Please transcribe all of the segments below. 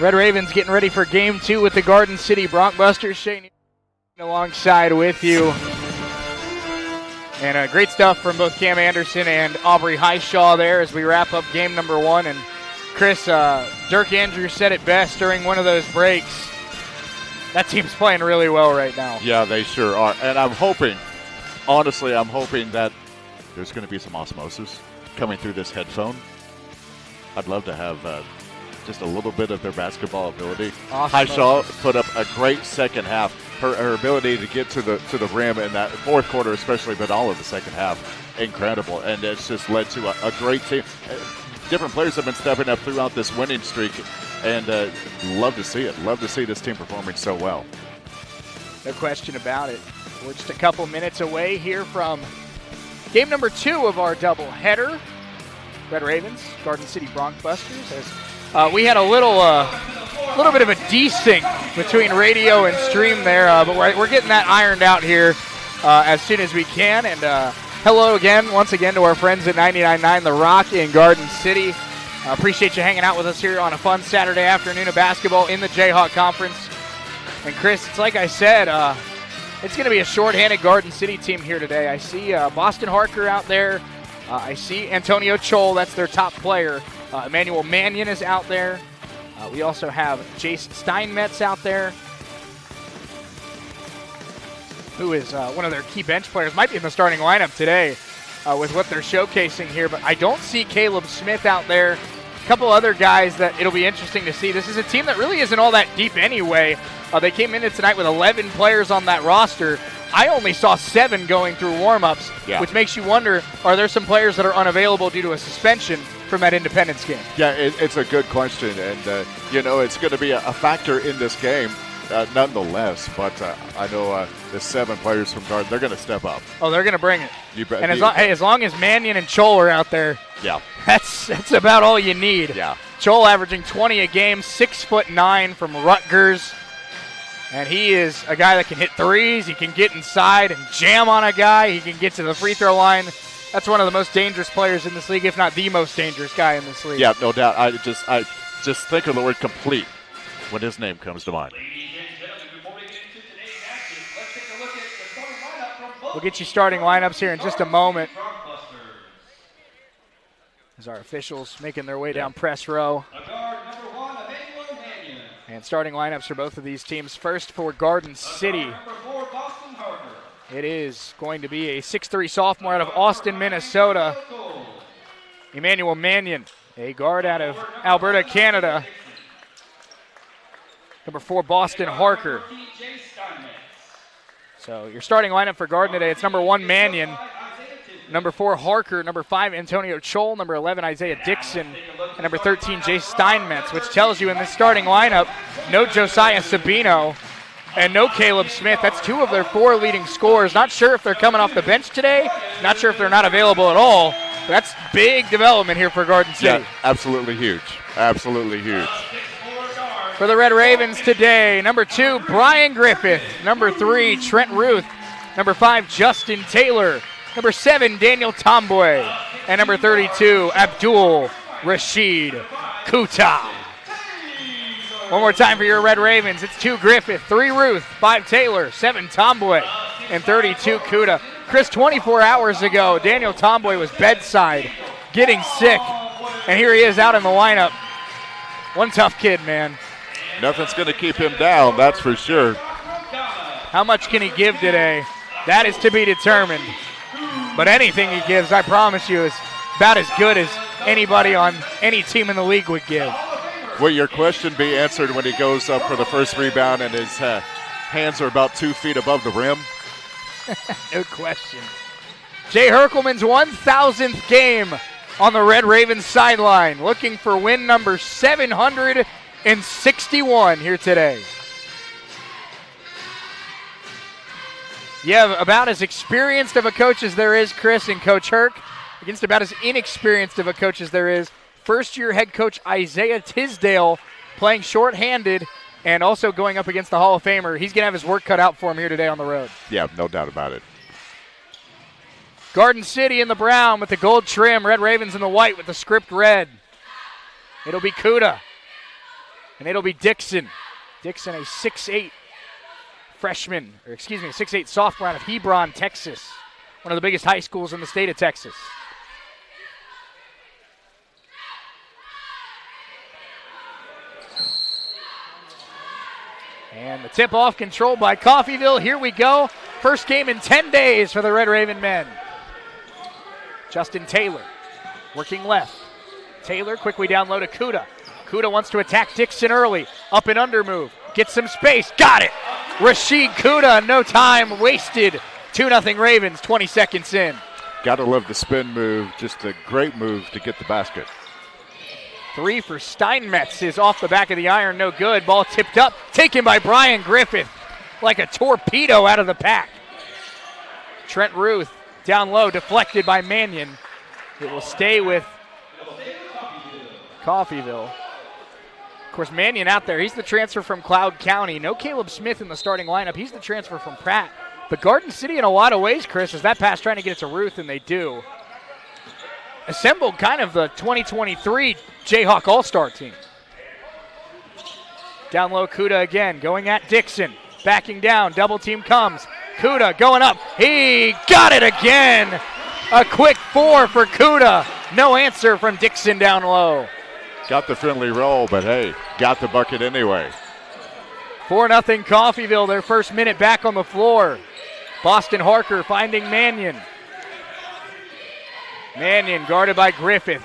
Red Ravens getting ready for Game 2 with the Garden City Broncbusters. Shane alongside with you. And great stuff from both Cam Anderson and Aubrey Highshaw there as we wrap up game number 1. And Chris, Dirk Andrews said it best during one of those breaks. That team's playing really well right now. Yeah, they sure are. And I'm hoping, honestly, I'm hoping that there's going to be some osmosis coming through this headphone. I'd love to have just a little bit of their basketball ability. Highshaw put up a great second half. Her ability to get to the rim in that fourth quarter especially, but all of the second half, incredible. And it's just led to a great team. Different players have been stepping up throughout this winning streak, and love to see it. Love to see this team performing so well. No question about it. We're just a couple minutes away here from game number 2 of our doubleheader. Red Ravens, Garden City Broncbusters. As we had a little bit of a desync between radio and stream there, but we're getting that ironed out here as soon as we can. And hello again, once again, to our friends at 99.9 The Rock in Garden City. Appreciate you hanging out with us here on a fun Saturday afternoon of basketball in the Jayhawk Conference. And Chris, it's like I said, it's going to be a shorthanded Garden City team here today. I see Boston Harker out there. I see Antonio Chol, that's their top player. Emmanuel Mannion is out there. We also have Jace Steinmetz out there, who is one of their key bench players. Might be in the starting lineup today with what they're showcasing here, but I don't see Caleb Smith out there. A couple other guys that it'll be interesting to see. This is a team that really isn't all that deep anyway. They came into tonight with 11 players on that roster. I only saw 7 going through warm-ups, which makes you wonder, are there some players that are unavailable due to a suspension from that Independence game? Yeah, it's a good question, and, it's going to be a factor in this game nonetheless, but I know the 7 players from Garden, they're going to step up. Oh, they're going to bring it. You bet. And as long as Mannion and Chol are out there, that's about all you need. Yeah. Chol averaging 20 a game, 6'9" from Rutgers. And he is a guy that can hit threes. He can get inside and jam on a guy. He can get to the free throw line. That's one of the most dangerous players in this league, if not the most dangerous guy in this league. Yeah, no doubt. I just think of the word complete when his name comes to mind. We'll get you starting lineups here in just a moment. As our officials making their way down press row. And starting lineups for both of these teams. First for Garden City. It is going to be a 6'3" sophomore out of Austin, Minnesota. Emmanuel Mannion, a guard out of Alberta, Canada. Number 4, Boston Harker. So your starting lineup for Garden today, it's number 1, Mannion. Number 4, Harker. Number 5, Antonio Chol. Number 11, Isaiah Dixon. And number 13, Jace Steinmetz, which tells you in this starting lineup, no Josiah Sabino and no Caleb Smith. That's 2 of their 4 leading scorers. Not sure if they're coming off the bench today. Not sure if they're not available at all. But that's big development here for Garden City. Yeah, absolutely huge. Absolutely huge. For the Red Ravens today, number 2, Brian Griffith. Number 3, Trent Ruth. Number 5, Justin Taylor. Number 7, Daniel Tomboy. And number 32, Abdul Rashid Kuta. One more time for your Red Ravens. It's 2 Griffith, 3 Ruth, 5 Taylor, 7 Tomboy, and 32 Kuta. Chris, 24 hours ago, Daniel Tomboy was bedside, getting sick. And here he is out in the lineup. One tough kid, man. Nothing's going to keep him down, that's for sure. How much can he give today? That is to be determined. But anything he gives, I promise you, is about as good as anybody on any team in the league would give. Will your question be answered when he goes up for the first rebound and his hands are about 2 feet above the rim? No question. Jay Herkelman's 1,000th game on the Red Ravens sideline, looking for win number 761 here today. You have about as experienced of a coach as there is, Chris, and Coach Herc, against about as inexperienced of a coach as there is. First-year head coach Isaiah Tisdale playing shorthanded and also going up against the Hall of Famer. He's going to have his work cut out for him here today on the road. Yeah, no doubt about it. Garden City in the brown with the gold trim. Red Ravens in the white with the script red. It'll be Kuta. And it'll be Dixon. Dixon, a 6'8" freshman, 6'8" sophomore out of Hebron, Texas. One of the biggest high schools in the state of Texas. And the tip-off controlled by Coffeyville. Here we go. First game in 10 days for the Red Raven men. Justin Taylor working left. Taylor quickly down low to Kuda. Kuda wants to attack Dixon early. Up and under move. Gets some space. Got it. Rashid Kuda, no time wasted. 2-0 Ravens, 20 seconds in. Got to love the spin move. Just a great move to get the basket. 3 for Steinmetz is off the back of the iron, no good. Ball tipped up, taken by Brian Griffith like a torpedo out of the pack. Trent Ruth down low, deflected by Mannion. It will stay with Coffeyville. Of course, Mannion out there, he's the transfer from Cloud County. No Caleb Smith in the starting lineup. He's the transfer from Pratt. But Garden City in a lot of ways, Chris, is that pass trying to get it to Ruth, and they do. Assembled kind of the 2023 Jayhawk All-Star team. Down low, Kuda again, going at Dixon. Backing down, double team comes. Kuda going up, he got it again. A quick 4 for Kuda. No answer from Dixon down low. Got the friendly roll, but hey, got the bucket anyway. 4-0 Coffeyville, their first minute back on the floor. Boston Harker finding Mannion. Mannion guarded by Griffith.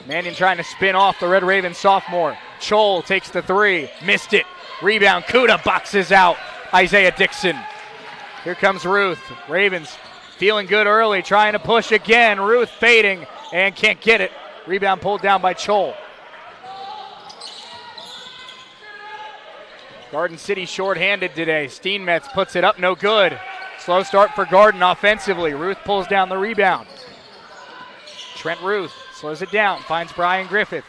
Mannion trying to spin off the Red Raven sophomore. Chol takes the 3, missed it. Rebound, Kuda boxes out Isaiah Dixon. Here comes Ruth. Ravens feeling good early, trying to push again. Ruth fading and can't get it. Rebound pulled down by Chol. Garden City shorthanded today. Steinmetz puts it up, no good. Slow start for Garden offensively. Ruth pulls down the rebound. Trent Ruth slows it down, finds Brian Griffith.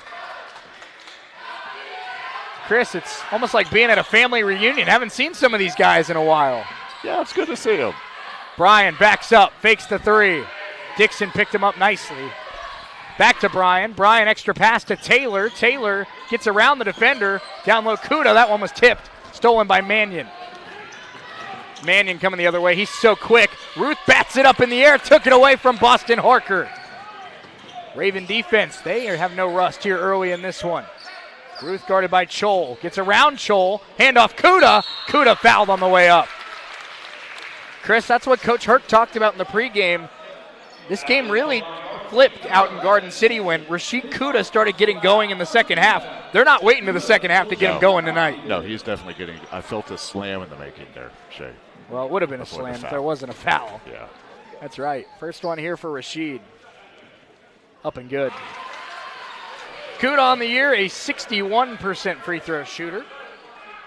Chris, it's almost like being at a family reunion. Haven't seen some of these guys in a while. Yeah, it's good to see them. Brian backs up, fakes the 3. Dixon picked him up nicely. Back to Brian. Brian extra pass to Taylor. Taylor gets around the defender. Down low, Kuda. That one was tipped. Stolen by Mannion. Mannion coming the other way. He's so quick. Ruth bats it up in the air. Took it away from Boston Harker. Raven defense, they have no rust here early in this one. Ruth guarded by Chol. Gets around Chol. Handoff Kuda. Kuda fouled on the way up. Chris, that's what Coach Herc talked about in the pregame. This game really flipped out in Garden City when Rashid Kuda started getting going in the second half. They're not waiting to the second half to get him going tonight. No, he's definitely getting – I felt a slam in the making there, Shay. Well, it would have been a slam if there wasn't a foul. Yeah. That's right. First one here for Rashid. Up and good. Kuda on the year, a 61% free throw shooter.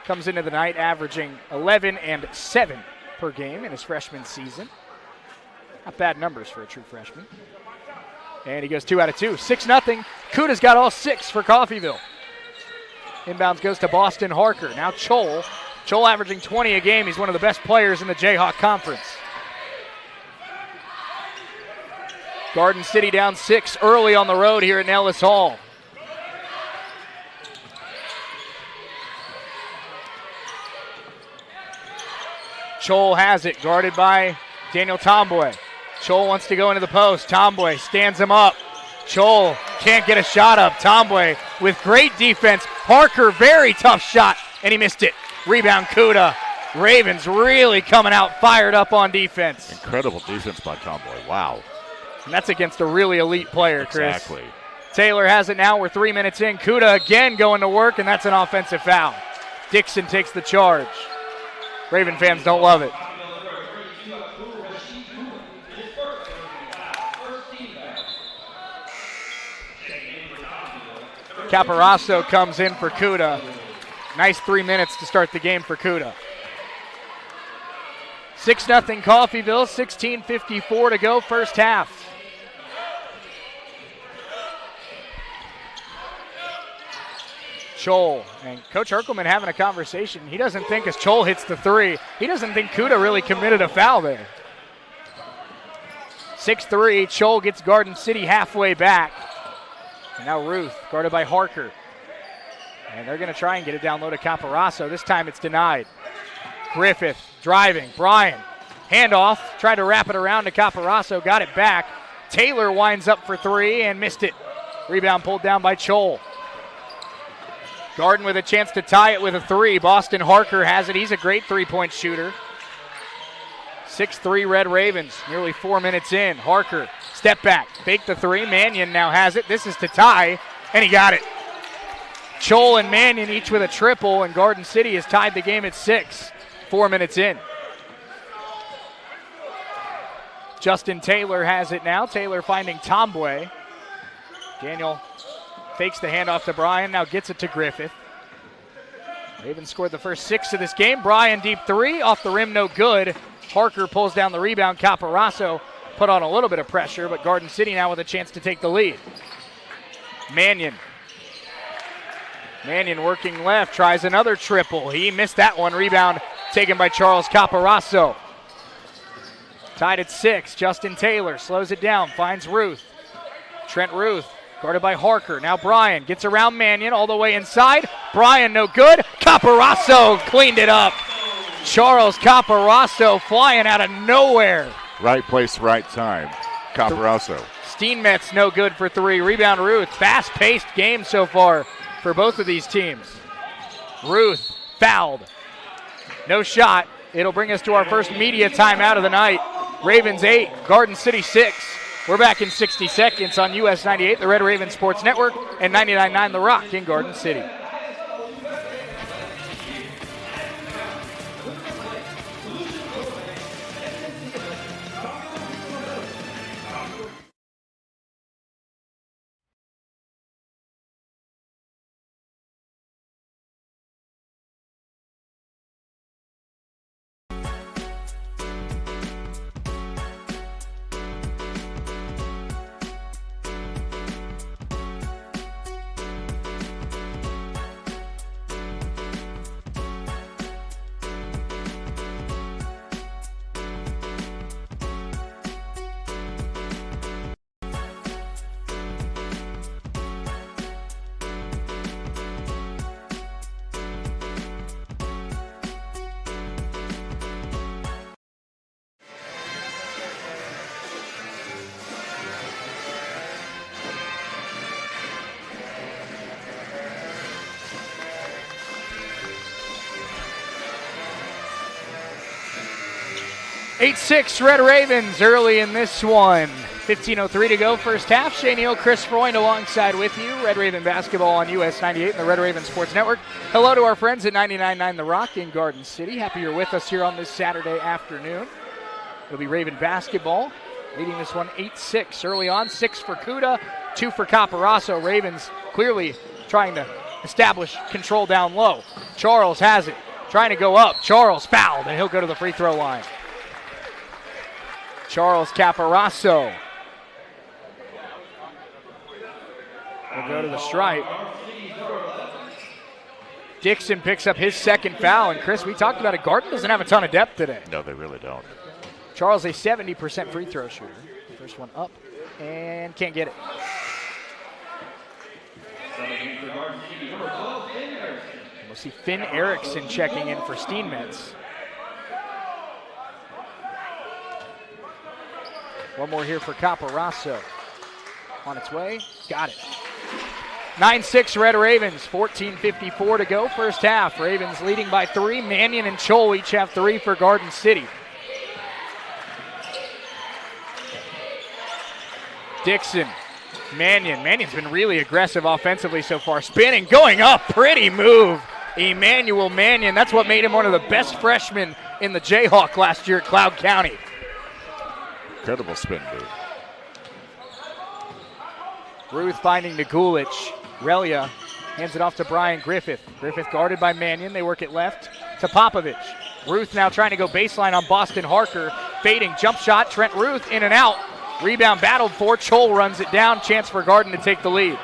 Comes into the night averaging 11 and 7 per game in his freshman season. Not bad numbers for a true freshman. And he goes 2 out of 2. 6-0. Kuda's got all 6 for Coffeyville. Inbounds goes to Boston Harker. Now Chol. Chol averaging 20 a game. He's one of the best players in the Jayhawk Conference. Garden City down 6 early on the road here at Nellis Hall. Chol has it, guarded by Daniel Tomboy. Chol wants to go into the post. Tomboy stands him up. Chol can't get a shot up. Tomboy with great defense. Harker, very tough shot, and he missed it. Rebound, Kuda. Ravens really coming out fired up on defense. Incredible defense by Tomboy. Wow. And that's against a really elite player, Chris. Exactly. Taylor has it now. We're 3 minutes in. Kuda again going to work, and that's an offensive foul. Dixon takes the charge. Raven fans don't love it. Caparasso comes in for Kuda. Nice 3 minutes to start the game for Kuda. 6-0 Coffeyville, 16:54 to go, first half. Chol and Coach Herkelman having a conversation. He doesn't think as Chol hits the 3, he doesn't think Kuda really committed a foul there. 6-3, Chol gets Garden City halfway back. And now Ruth, guarded by Harker. And they're going to try and get it down low to Caparaso. This time it's denied. Griffith driving. Bryan, handoff. Tried to wrap it around to Caparaso. Got it back. Taylor winds up for three and missed it. Rebound pulled down by Chol. Garden with a chance to tie it with a three. Boston Harker has it. He's a great three-point shooter. 6-3 Red Ravens, nearly 4 minutes in. Harker, step back, fake the three. Mannion now has it. This is to tie, and he got it. Chol and Mannion each with a triple, and Garden City has tied the game at 6, 4 minutes in. Justin Taylor has it now. Taylor finding Tombwe. Daniel fakes the handoff to Bryan, now gets it to Griffith. Ravens scored the first 6 of this game. Bryan deep three, off the rim, no good. Harker pulls down the rebound. Caparaso put on a little bit of pressure, but Garden City now with a chance to take the lead. Mannion working left, tries another triple. He missed that one. Rebound taken by Charles Caparaso. Tied at 6. Justin Taylor slows it down, finds Ruth. Trent Ruth guarded by Harker. Now Bryan gets around Mannion all the way inside. Bryan no good. Caparaso cleaned it up. Charles Caparaso flying out of nowhere. Right place, right time. Caparaso. Steenmetz no good for three. Rebound Ruth. Fast-paced game so far for both of these teams. Ruth fouled. No shot. It'll bring us to our first media timeout of the night. Ravens 8, Garden City 6. We're back in 60 seconds on US 98, the Red Raven Sports Network, and 99.9 The Rock in Garden City. Eight-6 Red Ravens early in this one. 15:03 to go, first half. Shane Neal, Chris Freund alongside with you. Red Raven basketball on US 98 and the Red Raven Sports Network. Hello to our friends at 99.9 The Rock in Garden City. Happy you're with us here on this Saturday afternoon. It'll be Raven basketball leading this one 8-6 early on. 6 for Kuda, 2 for Caparaso. Ravens clearly trying to establish control down low. Charles has it, trying to go up. Charles fouled, and he'll go to the free throw line. Charles Caparaso will go to the stripe. Dixon picks up his second foul, and Chris, we talked about it. Garden doesn't have a ton of depth today. No, they really don't. Charles, a 70% free throw shooter. First one up, and can't get it. We'll see Finn Erickson checking in for Steenmetz. One more here for Caparaso. On its way, got it. 9-6 Red Ravens, 14:54 to go, first half. Ravens leading by 3. Mannion and Chol each have 3 for Garden City. Dixon, Mannion's been really aggressive offensively so far. Spinning, going up, pretty move. Emmanuel Mannion, that's what made him one of the best freshmen in the Jayhawk last year at Cloud County. Incredible spin move. Ruth finding Nagulic. Relia hands it off to Bryan Griffith. Griffith guarded by Mannion. They work it left to Popovich. Ruth now trying to go baseline on Boston Harker. Fading jump shot. Trent Ruth in and out. Rebound battled for. Chol runs it down. Chance for Garden to take the lead.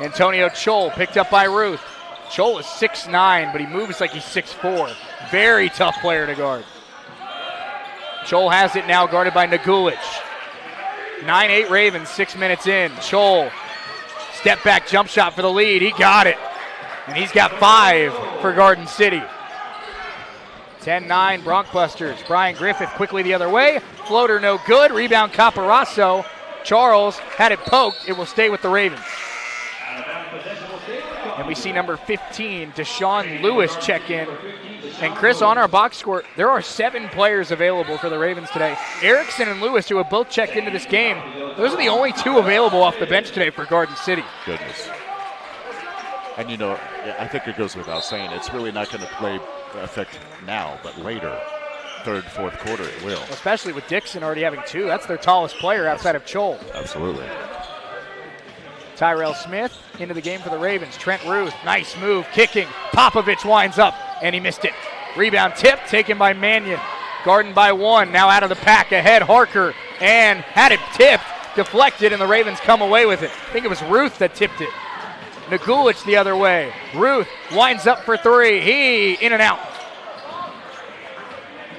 Antonio Chol picked up by Ruth. Chol is 6'9", but he moves like he's 6'4". Very tough player to guard. Chol has it now, guarded by Nagulic. 9-8 Ravens, 6 minutes in. Chol, step back jump shot for the lead. He got it. And he's got 5 for Garden City. 10-9 Broncbusters. Brian Griffith quickly the other way. Floater no good. Rebound Caparasso. Charles had it poked. It will stay with the Ravens. And we see number 15, Deshaun Lewis, check in. And Chris, on our box score, there are 7 players available for the Ravens today. Erickson and Lewis, who have both checked into this game, those are the only 2 available off the bench today for Garden City. Goodness. And you know, I think it goes without saying, it's really not going to play effect now, but later, 3rd, 4th quarter, it will. Especially with Dixon already having 2. That's their tallest player outside of Chol. Absolutely. Tyrell Smith into the game for the Ravens. Trent Ruth, nice move, kicking. Popovich winds up, and he missed it. Rebound tip taken by Mannion. Garden by 1, now out of the pack ahead. Harker, and had it tipped, deflected, and the Ravens come away with it. I think it was Ruth that tipped it. Nagulich the other way. Ruth winds up for 3. He in and out.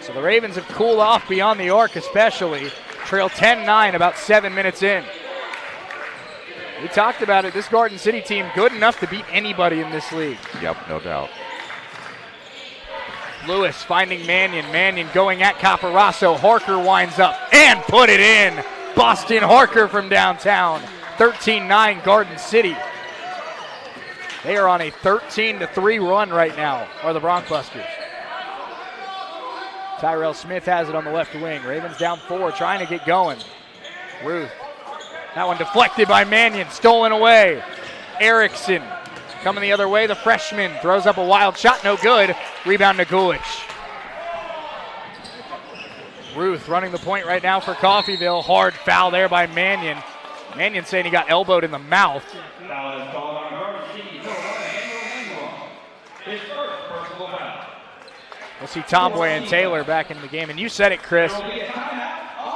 So the Ravens have cooled off beyond the arc especially. Trail 10-9 about 7 minutes in. We talked about it. This Garden City team good enough to beat anybody in this league. Yep, no doubt. Lewis finding Mannion. Mannion going at Caparasso. Harker winds up and put it in. Boston Harker from downtown. 13-9 Garden City. They are on a 13-3 run right now, are the Broncbusters. Tyrell Smith has it on the left wing. Ravens down 4, trying to get going. Ruth. That one deflected by Mannion, stolen away. Erickson coming the other way. The freshman throws up a wild shot, no good. Rebound Nagulich. Ruth running the point right now for Coffeyville. Hard foul there by Mannion. Mannion saying he got elbowed in the mouth. We'll see Tomboy and Taylor back in the game. And you said it, Chris.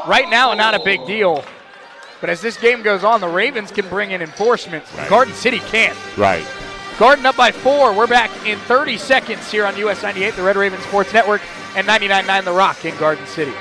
Right now, not a big deal. But as this game goes on, the Ravens can bring in enforcement. Right. Garden City can't. Right. Garden up by 4. We're back in 30 seconds here on US 98, the Red Raven Sports Network, and 99.9 The Rock in Garden City.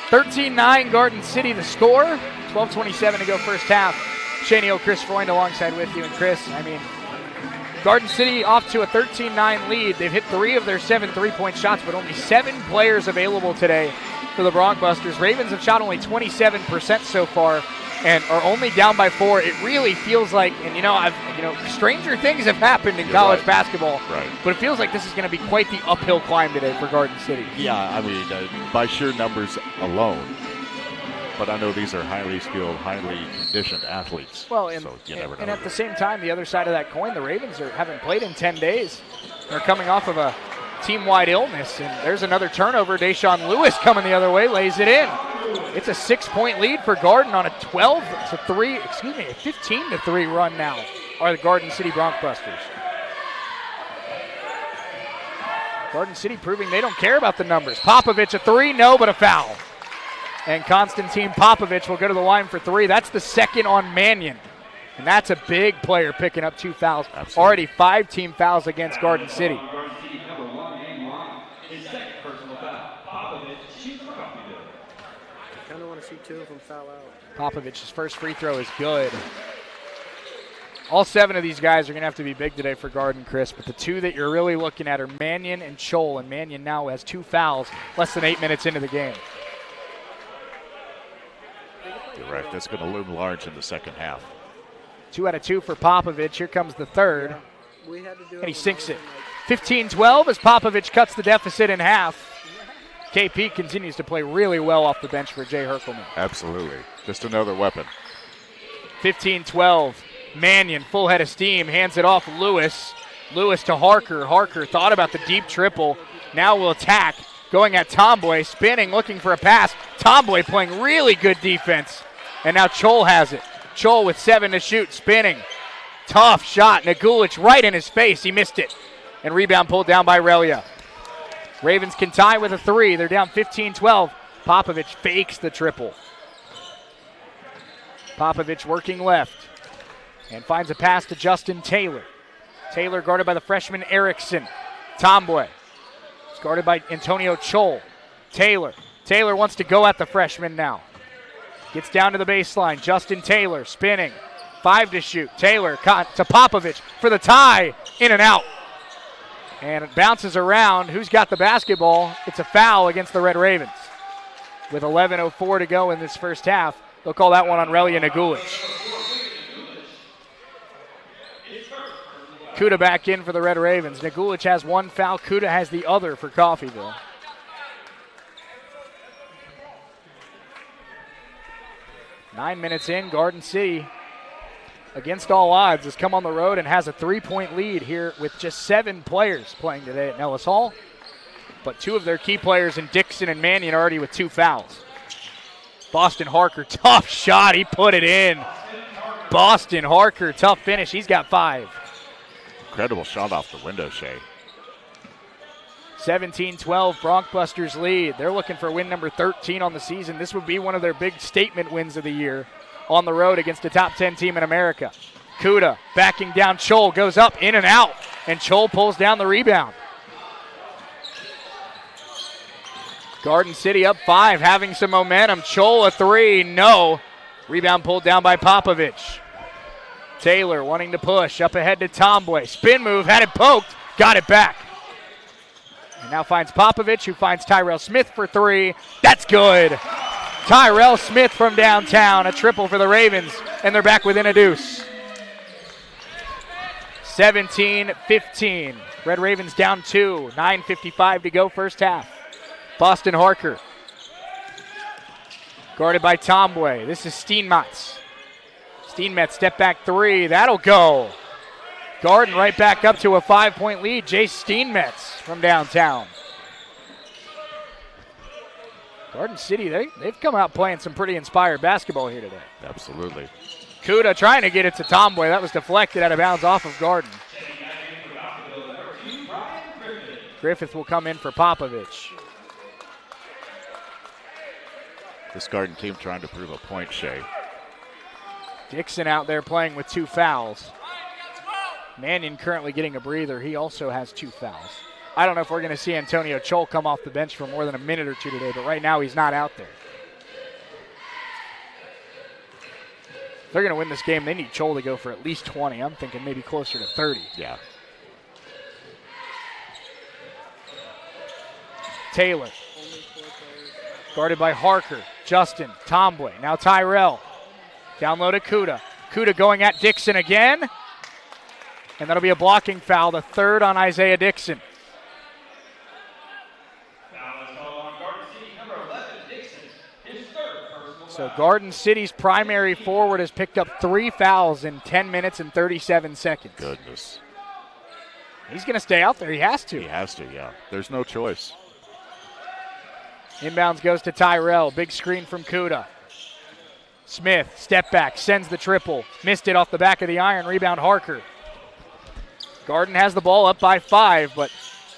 (13-9) Garden City the score. 12:27 to go first half. Shane Chris Freund alongside with you. And Chris, I mean, Garden City off to a 13-9 lead. They've hit 3 of their 7 3-point shots, but only 7 players available today for the Broncbusters. Ravens have shot only 27% so far and are only down by 4. It really feels like, and stranger things have happened in college basketball. Right. But it feels like this is going to be quite the uphill climb today for Garden City. Yeah, I mean, by sheer numbers alone. But I know these are highly skilled, highly conditioned athletes. Well, and at the same time, the other side of that coin, the Ravens haven't played in 10 days. They're coming off of a team-wide illness, and there's another turnover. Deshaun Lewis coming the other way, lays it in. It's a 6-point lead for Garden on a 15-3 run now, are the Garden City Broncbusters. Garden City proving they don't care about the numbers. Popovich a 3, no, but a foul. And Konstantin Popovich will go to the line for 3. That's the second on Mannion. And that's a big player picking up 2 fouls. Absolutely. Already 5 team fouls against Garden City. I want to see 2 of them foul out. Popovich's first free throw is good. All 7 of these guys are going to have to be big today for Garden, Chris, but the 2 that you're really looking at are Mannion and Chol, and Mannion now has 2 fouls less than 8 minutes into the game. You're right. That's going to loom large in the second half. 2 out of 2 for Popovich. Here comes the third, We had to do and he sinks it. 15-12 as Popovich cuts the deficit in half. KP continues to play really well off the bench for Jay Herkelman. Absolutely. Just another weapon. 15-12. Mannion, full head of steam, hands it off Lewis. Lewis to Harker. Harker thought about the deep triple. Now will attack. Going at Tomboy, spinning, looking for a pass. Tomboy playing really good defense. And now Chol has it. Chol with 7 to shoot, spinning. Tough shot. Nagulich right in his face. He missed it. And rebound pulled down by Relia. Ravens can tie with a 3. They're down 15-12. Popovich fakes the triple. Popovich working left. And finds a pass to Justin Taylor. Taylor guarded by the freshman Erickson. Tomboy. It's guarded by Antonio Chol. Taylor. Taylor wants to go at the freshman now. Gets down to the baseline. Justin Taylor spinning. 5 to shoot. Taylor to Popovich for the tie. In and out. And it bounces around. Who's got the basketball? It's a foul against the Red Ravens. With 11:04 to go in this first half, they'll call that one on Relia Nagulich. Kuda back in for the Red Ravens. Nagulich has 1 foul. Kuda has the other for Coffeyville. Nine minutes in, Garden City, against all odds, has come on the road and has a 3-point lead here with just 7 players playing today at Nellis Hall. But 2 of their key players in Dixon and Mannion are already with 2 fouls. Boston Harker, tough shot. He put it in. Boston Harker, tough finish. He's got 5. Incredible shot off the window, Shea. 17-12, Broncbusters lead. They're looking for win number 13 on the season. This would be one of their big statement wins of the year on the road against a top 10 team in America. Kuda backing down Chol, goes up, in and out, and Chol pulls down the rebound. Garden City up 5, having some momentum. Chol a 3, no. Rebound pulled down by Popovich. Taylor wanting to push, up ahead to Tomboy. Spin move, had it poked, got it back. And now finds Popovich, who finds Tyrell Smith for 3. That's good. Tyrell Smith from downtown, a triple for the Ravens, and they're back within a deuce. 17-15. Red Ravens down 2, 9:55 to go first half. Boston Harker. Guarded by Tomboy. This is Steenmetz. Steenmetz, step back 3. That'll go. Garden right back up to a 5-point lead. Jace Steenmetz from downtown. Garden City, they've come out playing some pretty inspired basketball here today. Absolutely. Kuda trying to get it to Tomboy. That was deflected out of bounds off of Garden. Griffith will come in for Popovich. This Garden team trying to prove a point, Shea. Dixon out there playing with 2 fouls. Mannion currently getting a breather. He also has 2 fouls. I don't know if we're going to see Antonio Chol come off the bench for more than a minute or 2 today, but right now he's not out there. If they're going to win this game, they need Chol to go for at least 20. I'm thinking maybe closer to 30. Yeah. Taylor. Guarded by Harker. Justin. Tomboy. Now Tyrell. Down low to Kuda. Kuda going at Dixon again. And that'll be a blocking foul, the 3rd on Isaiah Dixon. So Garden City's primary forward has picked up 3 fouls in 10 minutes and 37 seconds. Goodness. He's going to stay out there. He has to. He has to, yeah. There's no choice. Inbounds goes to Tyrell. Big screen from Kuda. Smith, step back, sends the triple. Missed it off the back of the iron. Rebound Harker. Garden has the ball up by 5, but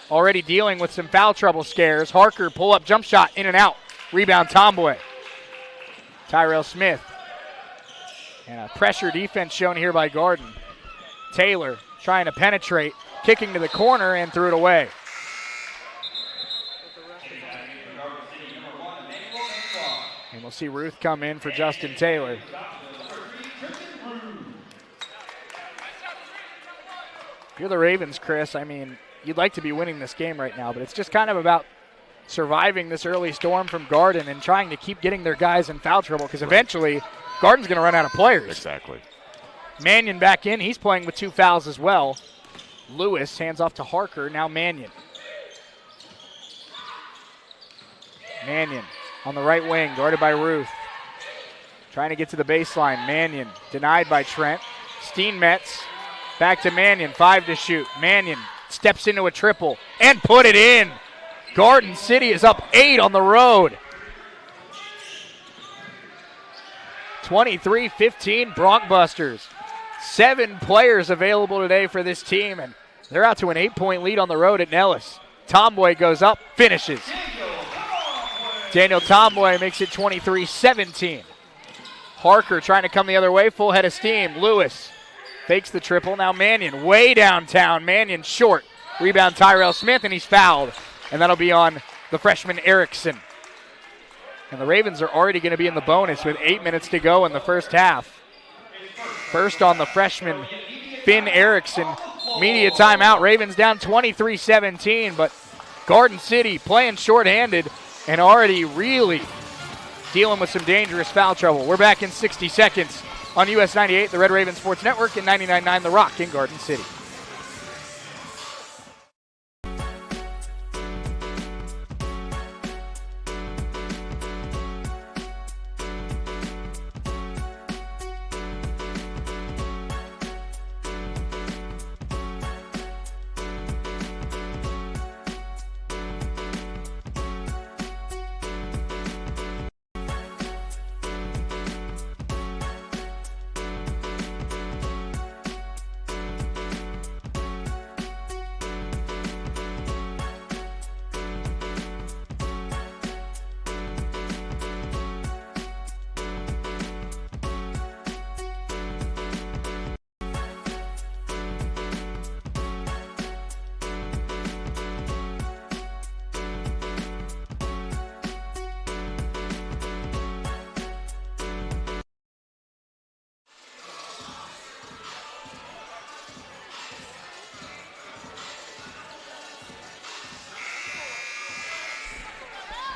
already dealing with some foul trouble scares. Harker, pull-up jump shot, in and out. Rebound Tomboy. Tyrell Smith. And a pressure defense shown here by Garden. Taylor trying to penetrate, kicking to the corner and threw it away. And we'll see Ruth come in for Justin Taylor. If you're the Ravens, Chris, I mean, you'd like to be winning this game right now, but it's just kind of about surviving this early storm from Garden and trying to keep getting their guys in foul trouble because eventually Garden's going to run out of players. Exactly. Mannion back in. He's playing with 2 fouls as well. Lewis hands off to Harker. Now Mannion. Mannion on the right wing, guarded by Ruth. Trying to get to the baseline. Mannion denied by Trent. Steenmetz back to Mannion. 5 to shoot. Mannion steps into a triple and put it in. Garden City is up 8 on the road. 23-15 Broncbusters. 7 players available today for this team, and they're out to an 8-point lead on the road at Nellis. Tomboy goes up, finishes. Daniel Tomboy makes it 23-17. Harker trying to come the other way, full head of steam. Lewis fakes the triple. Now Mannion way downtown. Mannion short. Rebound Tyrell Smith, and he's fouled. And that'll be on the freshman Erickson. And the Ravens are already going to be in the bonus with 8 minutes to go in the first half. First on the freshman Finn Erickson. Media timeout. Ravens down 23-17, but Garden City playing shorthanded and already really dealing with some dangerous foul trouble. We're back in 60 seconds on US 98, the Red Raven Sports Network, and 99.9 The Rock in Garden City.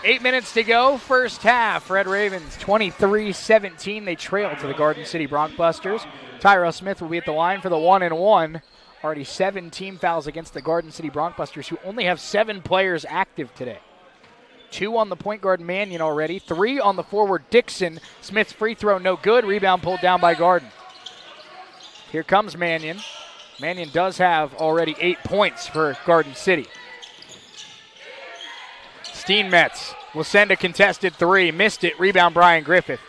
Eight minutes to go, first half. Red Ravens 23-17. They trail to the Garden City Broncbusters. Tyrell Smith will be at the line for the 1-and-1. Already 7 team fouls against the Garden City Broncbusters, who only have 7 players active today. 2 on the point guard Mannion already. 3 on the forward Dixon. Smith's free throw no good. Rebound pulled down by Garden. Here comes Mannion. Mannion does have already 8 points for Garden City. Steenmetz will send a contested 3. Missed it. Rebound Brian Griffith.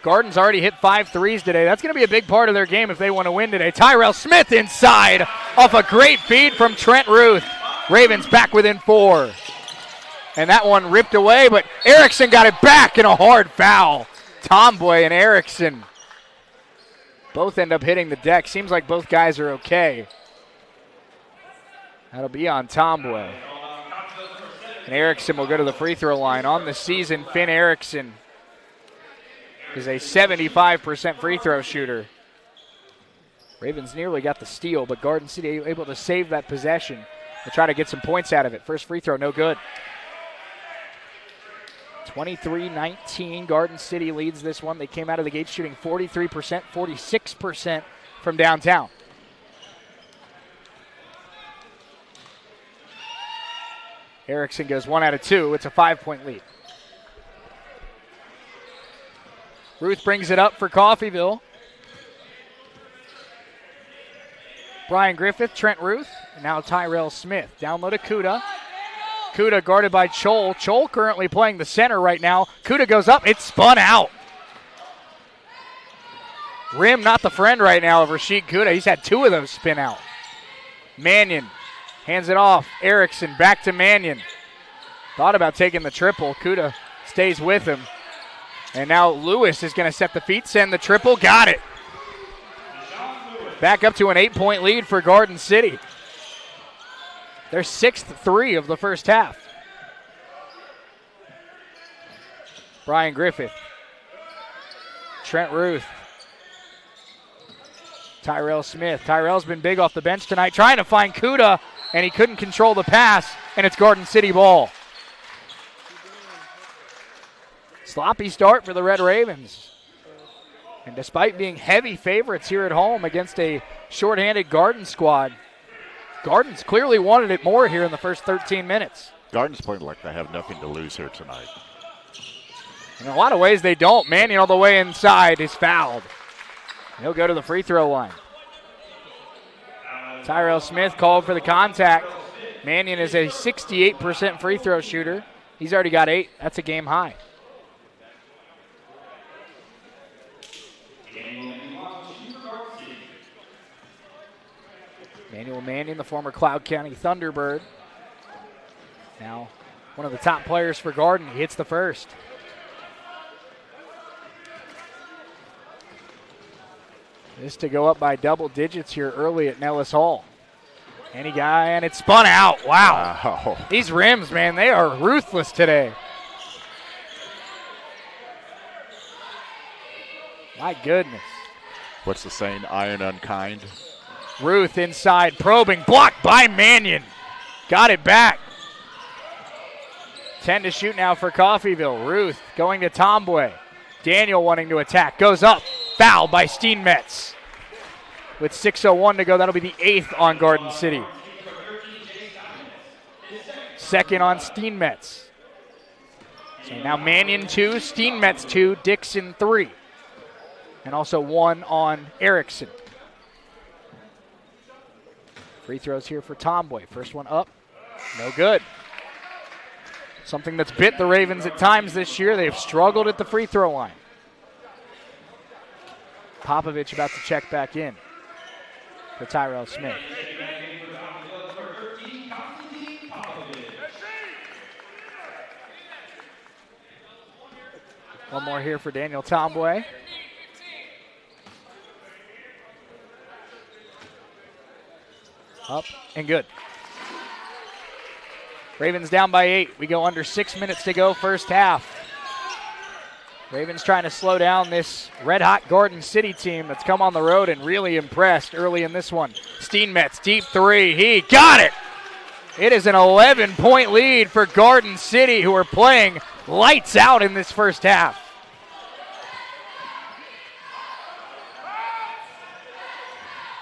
Garden's already hit 5 threes today. That's going to be a big part of their game if they want to win today. Tyrell Smith inside off a great feed from Trent Ruth. Ravens back within 4. And that one ripped away, but Erickson got it back in a hard foul. Tomboy and Erickson both end up hitting the deck. Seems like both guys are okay. That'll be on Tomboy. And Erickson will go to the free throw line. On the season, Finn Erickson is a 75% free throw shooter. Ravens nearly got the steal, but Garden City able to save that possession to try to get some points out of it. First free throw, no good. 23-19, Garden City leads this one. They came out of the gate shooting 43%, 46% from downtown. Erickson goes 1 out of 2. It's a 5-point lead. Ruth brings it up for Coffeyville. Brian Griffith, Trent Ruth, and now Tyrell Smith. Down low to Kuda. Kuda guarded by Chol. Chol currently playing the center right now. Kuda goes up. It's spun out. Rim not the friend right now of Rashid Kuda. He's had 2 of those spin out. Mannion hands it off. Erickson back to Mannion. Thought about taking the triple. Kuda stays with him. And now Lewis is going to set the feet, send the triple. Got it. Back up to an 8-point lead for Garden City. Their 6th 3 of the first half. Brian Griffith. Trent Ruth. Tyrell Smith. Tyrell's been big off the bench tonight, trying to find Kuda, and he couldn't control the pass, and it's Garden City ball. Sloppy start for the Red Ravens. And despite being heavy favorites here at home against a shorthanded Garden squad, Garden's clearly wanted it more here in the first 13 minutes. Garden's playing like they have nothing to lose here tonight. In a lot of ways they don't. Mannion all the way inside is fouled. He'll go to the free throw line. Tyrell Smith called for the contact. Mannion is a 68% free throw shooter. He's already got 8. That's a game high. Manuel Mannion, the former Cloud County Thunderbird. Now one of the top players for Garden. He hits the first. This to go up by double digits here early at Nellis Hall. And it's spun out. Wow. These rims, man, they are ruthless today. My goodness. What's the saying? Iron unkind. Ruth inside, probing, blocked by Mannion. Got it back. 10 to shoot now for Coffeyville. Ruth going to Tomboy. Daniel wanting to attack. Goes up. Foul by Steenmetz. With 6:01 to go, that'll be the 8th on Garden City. Second on Steenmetz. So now Mannion 2, Steenmetz 2, Dixon 3. And also 1 on Erickson. Free throws here for Tomboy. First one up, no good. Something that's bit the Ravens at times this year. They've struggled at the free throw line. Popovich about to check back in for Tyrell Smith. One more here for Daniel Tomboy. Up and good. Ravens down by 8. We go under 6 minutes to go first half. Ravens trying to slow down this red-hot Garden City team that's come on the road and really impressed early in this one. Steenmetz, deep three. He got it. It is an 11-point lead for Garden City, who are playing lights out in this first half.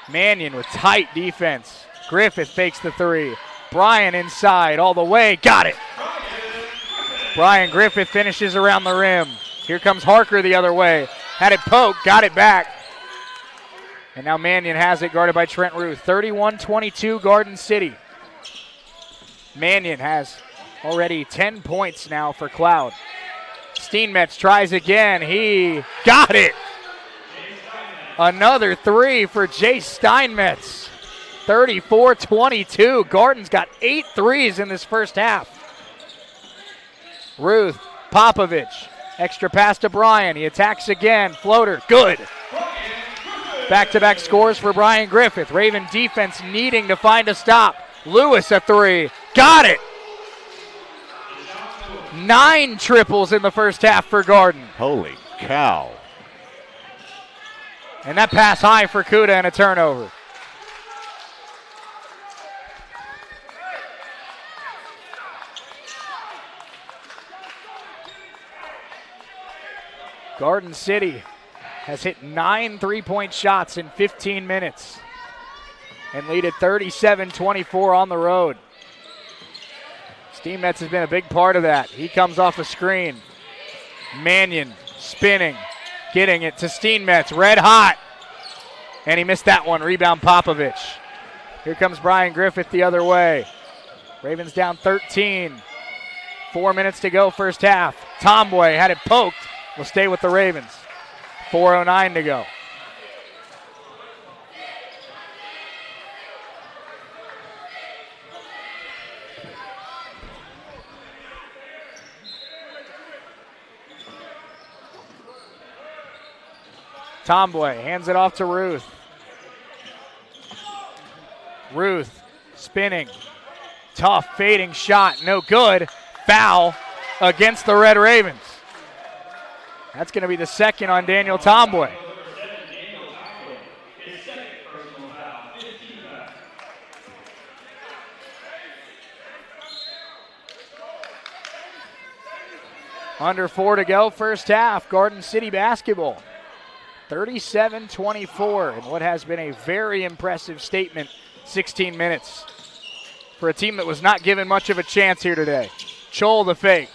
Mannion with tight defense. Griffith fakes the three. Brian inside all the way. Got it. Brian Griffith finishes around the rim. Here comes Harker the other way. Had it poked, got it back. And now Mannion has it, guarded by Trent Ruth. 31-22 Garden City. Mannion has already 10 points now for Cloud. Steenmetz tries again. He got it. Another three for Jay Steinmetz. 34-22. Garden's got 8 threes in this first half. Ruth, Popovich. Extra pass to Brian. He attacks again. Floater, good. Back-to-back scores for Brian Griffith. Raven defense needing to find a stop. Lewis a three. Got it. 9 triples in the first half for Garden. Holy cow. And that pass high for Kuda and a turnover. Garden City has hit 9 3-point shots in 15 minutes and lead at 37-24 on the road. Steenmetz has been a big part of that. He comes off a screen. Mannion spinning, getting it to Steenmetz, red hot. And he missed that one, rebound Popovich. Here comes Brian Griffith the other way. Ravens down 13. 4 minutes to go first half. Tomboy had it poked. Will stay with the Ravens. 4:09 to go. Tomboy hands it off to Ruth. Ruth spinning. Tough fading shot. No good. Foul against the Red Ravens. That's going to be the second on Daniel Tomboy. Under 4 to go, first half. Garden City basketball. 37-24 in what has been a very impressive statement. 16 minutes for a team that was not given much of a chance here today. Chol the fake.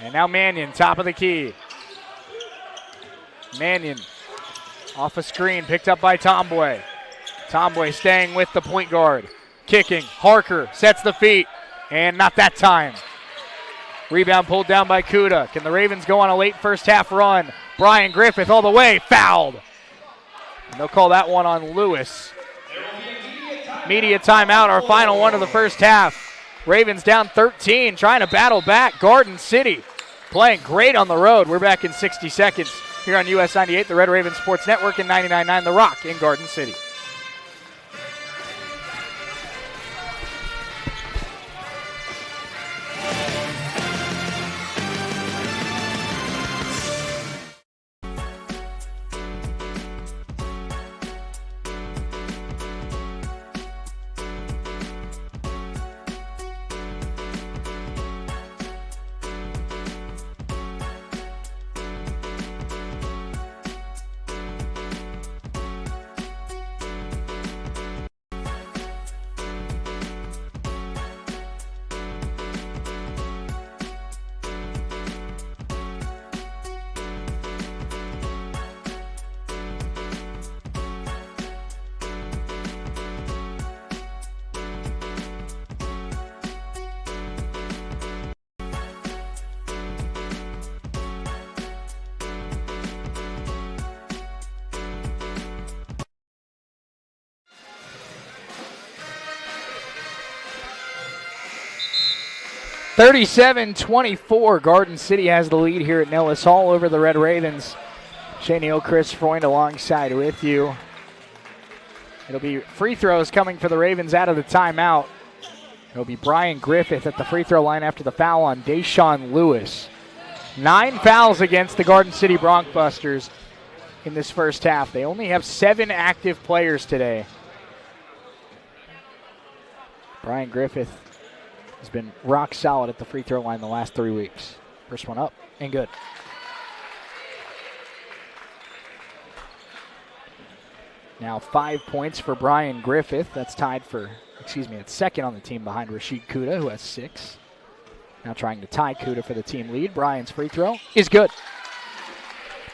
And now Mannion, top of the key. Mannion off a screen, picked up by Tomboy. Tomboy staying with the point guard. Kicking, Harker sets the feet, and not that time. Rebound pulled down by Kuda. Can the Ravens go on a late first half run? Brian Griffith all the way, fouled. And they'll call that one on Lewis. Media timeout, our final one of the first half. Ravens down 13, trying to battle back. Garden City playing great on the road. We're back in 60 seconds here on US 98, the Red Raven Sports Network, and 99.9 The Rock in Garden City. (37-24), Garden City has the lead here at Nellis Hall over the Red Ravens. Shane Neal, Chris Freund alongside with you. It'll be free throws coming for the Ravens out of the timeout. It'll be Brian Griffith at the free throw line after the foul on Deshaun Lewis. 9 fouls against the Garden City Broncbusters in this first half. They only have 7 active players today. Brian Griffith has been rock solid at the free throw line the last 3 weeks. First one up and good. Now 5 points for Brian Griffith. That's tied for, it's second on the team behind Rashid Kuda, who has 6. Now trying to tie Kuda for the team lead. Brian's free throw is good.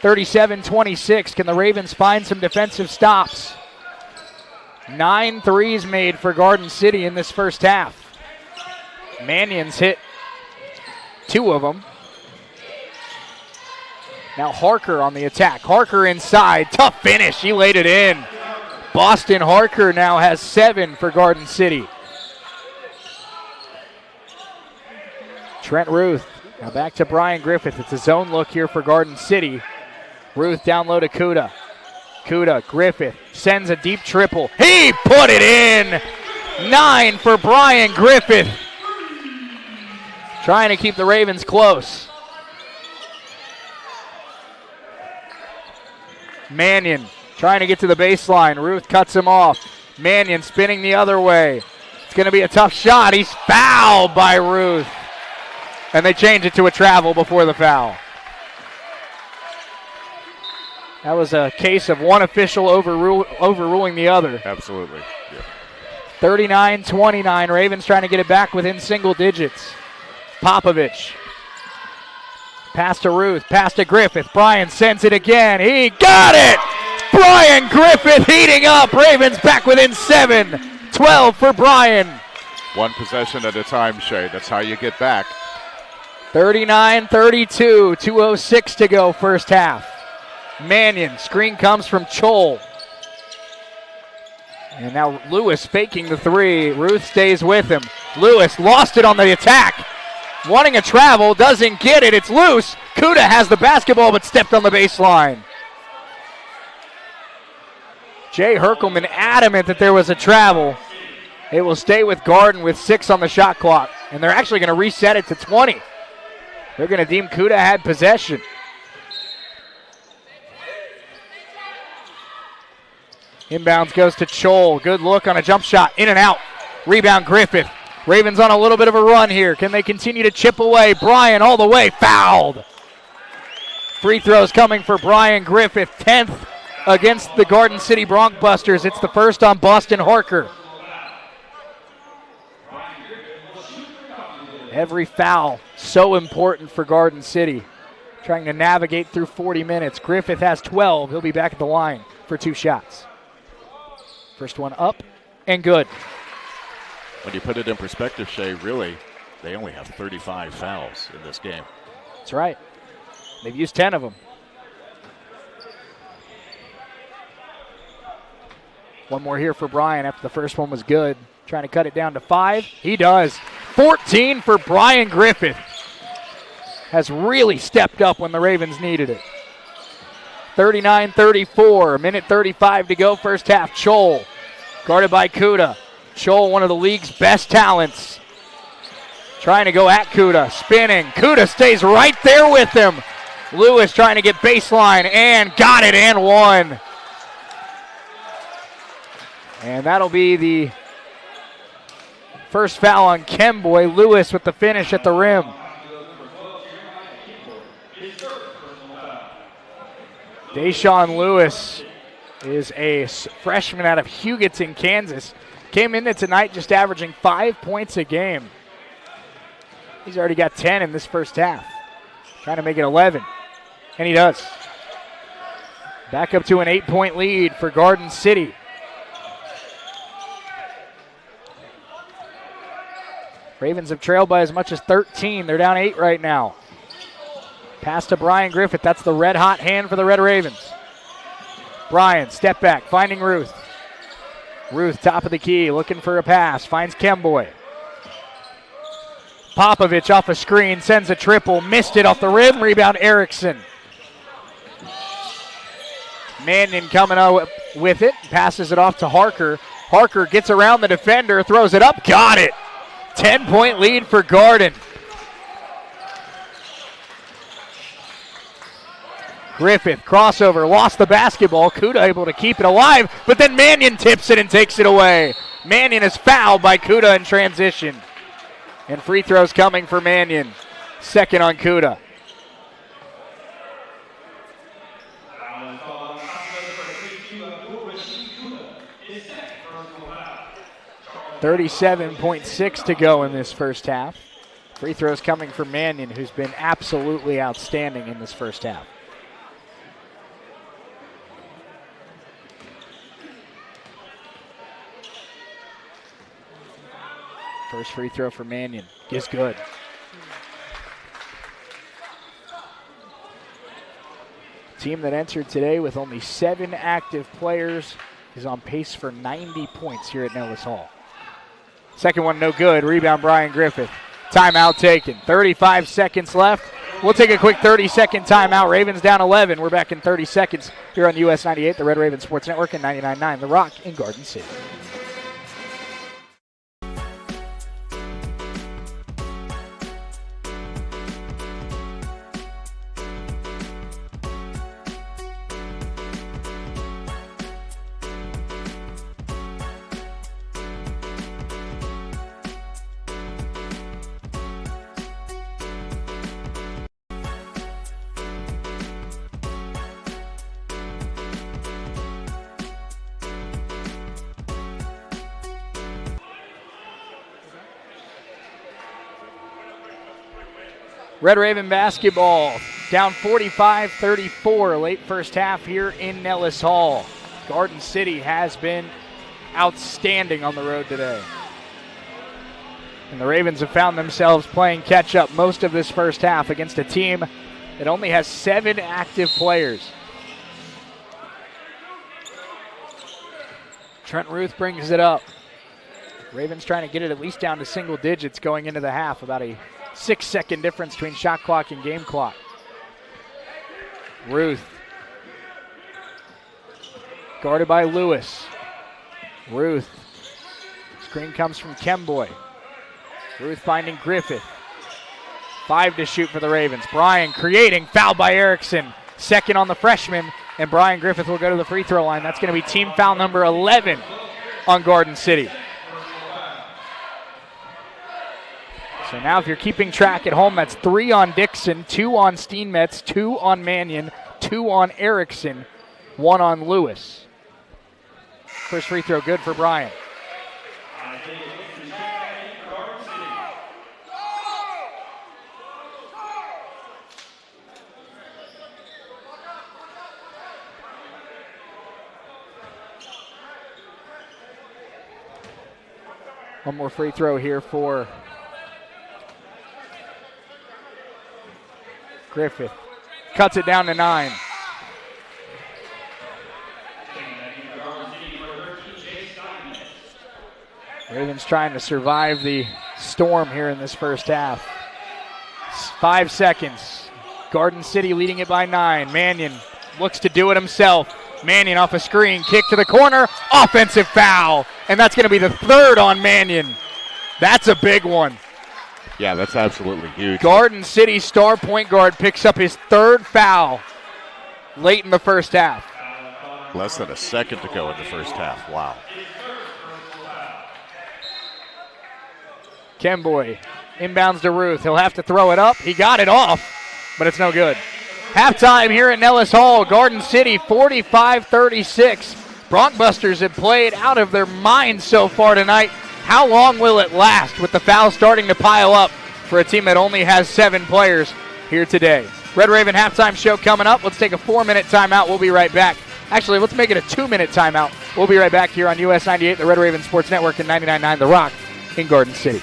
37-26. Can the Ravens find some defensive stops? 9 threes made for Garden City in this first half. Mannion's hit 2 of them. Now Harker on the attack. Harker inside. Tough finish. He laid it in. Boston Harker now has 7 for Garden City. Trent Ruth. Now back to Brian Griffith. It's a zone look here for Garden City. Ruth down low to Kuda. Kuda, Griffith sends a deep triple. He put it in. 9 for Brian Griffith. Trying to keep the Ravens close. Mannion trying to get to the baseline. Ruth cuts him off. Mannion spinning the other way. It's going to be a tough shot. He's fouled by Ruth. And they change it to a travel before the foul. That was a case of one official overruling the other. Absolutely. Yeah. 39-29. Ravens trying to get it back within single digits. Popovich. Pass to Ruth. Pass to Griffith. Brian sends it again. He got it! Brian Griffith heating up. Ravens back within 7. 12 for Brian. One possession at a time, Shay. That's how you get back. 39-32. 2:06 to go first half. Mannion. Screen comes from Chol. And now Lewis faking the 3. Ruth stays with him. Lewis lost it on the attack. Wanting a travel, doesn't get it. It's loose. Kuda has the basketball but stepped on the baseline. Jay Herkelman adamant that there was a travel. It will stay with Garden with 6 on the shot clock. And they're actually going to reset it to 20. They're going to deem Kuda had possession. Inbounds goes to Chol. Good look on a jump shot. In and out. Rebound Griffith. Ravens on a little bit of a run here. Can they continue to chip away? Brian all the way. Fouled. Free throws coming for Brian Griffith. 10th against the Garden City Broncbusters. It's the first on Boston Harker. Every foul so important for Garden City. Trying to navigate through 40 minutes. Griffith has 12. He'll be back at the line for 2 shots. First one up and good. When you put it in perspective, Shay, really, they only have 35 fouls in this game. That's right. They've used 10 of them. One more here for Brian after the first one was good. Trying to cut it down to 5. He does. 14 for Brian Griffith. Has really stepped up when the Ravens needed it. 39-34, minute 35 to go, first half. Chol, guarded by Kuda. Chol, one of the league's best talents. Trying to go at Kuda, spinning. Kuda stays right there with him. Lewis trying to get baseline and got it and one. And that'll be the first foul on Kemboy. Lewis with the finish at the rim. Deshaun Lewis is a freshman out of Hugoton, Kansas. Came into tonight just averaging 5 points a game. He's already got 10 in this first half. Trying to make it 11. And he does. Back up to an 8-point lead for Garden City. Ravens have trailed by as much as 13. They're down 8 right now. Pass to Brian Griffith. That's the red-hot hand for the Red Ravens. Brian, step back, finding Ruth. Ruth, top of the key, looking for a pass. Finds Kemboy. Popovich off a screen, sends a triple. Missed it off the rim. Rebound, Erickson. Mannion coming out with it. Passes it off to Harker. Harker gets around the defender, throws it up. Got it. 10-point lead for Garden. Griffith, crossover, lost the basketball. Kuda able to keep it alive, but then Mannion tips it and takes it away. Mannion is fouled by Kuda in transition. And free throws coming for Mannion. Second on Kuda. .37.6 to go in this first half. Free throws coming for Mannion, who's been absolutely outstanding in this first half. First free throw for Mannion is good. Team that entered today with only 7 active players is on pace for 90 points here at Nellis Hall. Second one no good. Rebound Brian Griffith. Timeout taken. 35 seconds left. We'll take a quick 30-second timeout. Ravens down 11. We're back in 30 seconds here on US 98, the Red Raven Sports Network, and 99.9 The Rock in Garden City. Red Raven basketball down 45-34 late first half here in Nellis Hall. Garden City has been outstanding on the road today. And the Ravens have found themselves playing catch-up most of this first half against a team that only has 7 active players. Trent Ruth brings it up. Ravens trying to get it at least down to single digits going into the half, about a 6-second difference between shot clock and game clock. Ruth. Guarded by Lewis. Ruth. Screen comes from Kemboy. Ruth finding Griffith. 5 to shoot for the Ravens. Brian creating, fouled by Erickson. Second on the freshman, and Brian Griffith will go to the free throw line. That's going to be team foul number 11 on Garden City. So now if you're keeping track at home, that's 3 on Dixon, 2 on Steenmetz, 2 on Mannion, 2 on Erickson, 1 on Lewis. First free throw good for Brian. One more free throw here for Griffith. Cuts it down to 9. Ravens trying to survive the storm here in this first half. 5 seconds. Garden City leading it by 9. Mannion looks to do it himself. Mannion off a screen, kick to the corner, offensive foul. And that's going to be the third on Mannion. That's a big one. Yeah, that's absolutely huge. Garden City star point guard picks up his third foul late in the first half. Less than a second to go in the first half. Wow. Kemboy inbounds to Ruth. He'll have to throw it up. He got it off, but it's no good. Halftime here at Nellis Hall. Garden City 45-36. Broncbusters have played out of their minds so far tonight. How long will it last with the fouls starting to pile up for a team that only has 7 players here today? Red Raven halftime show coming up. Let's take a 4-minute timeout. We'll be right back. Actually, let's make it a 2-minute timeout. We'll be right back here on US 98, the Red Raven Sports Network, and 99.9 The Rock in Garden City.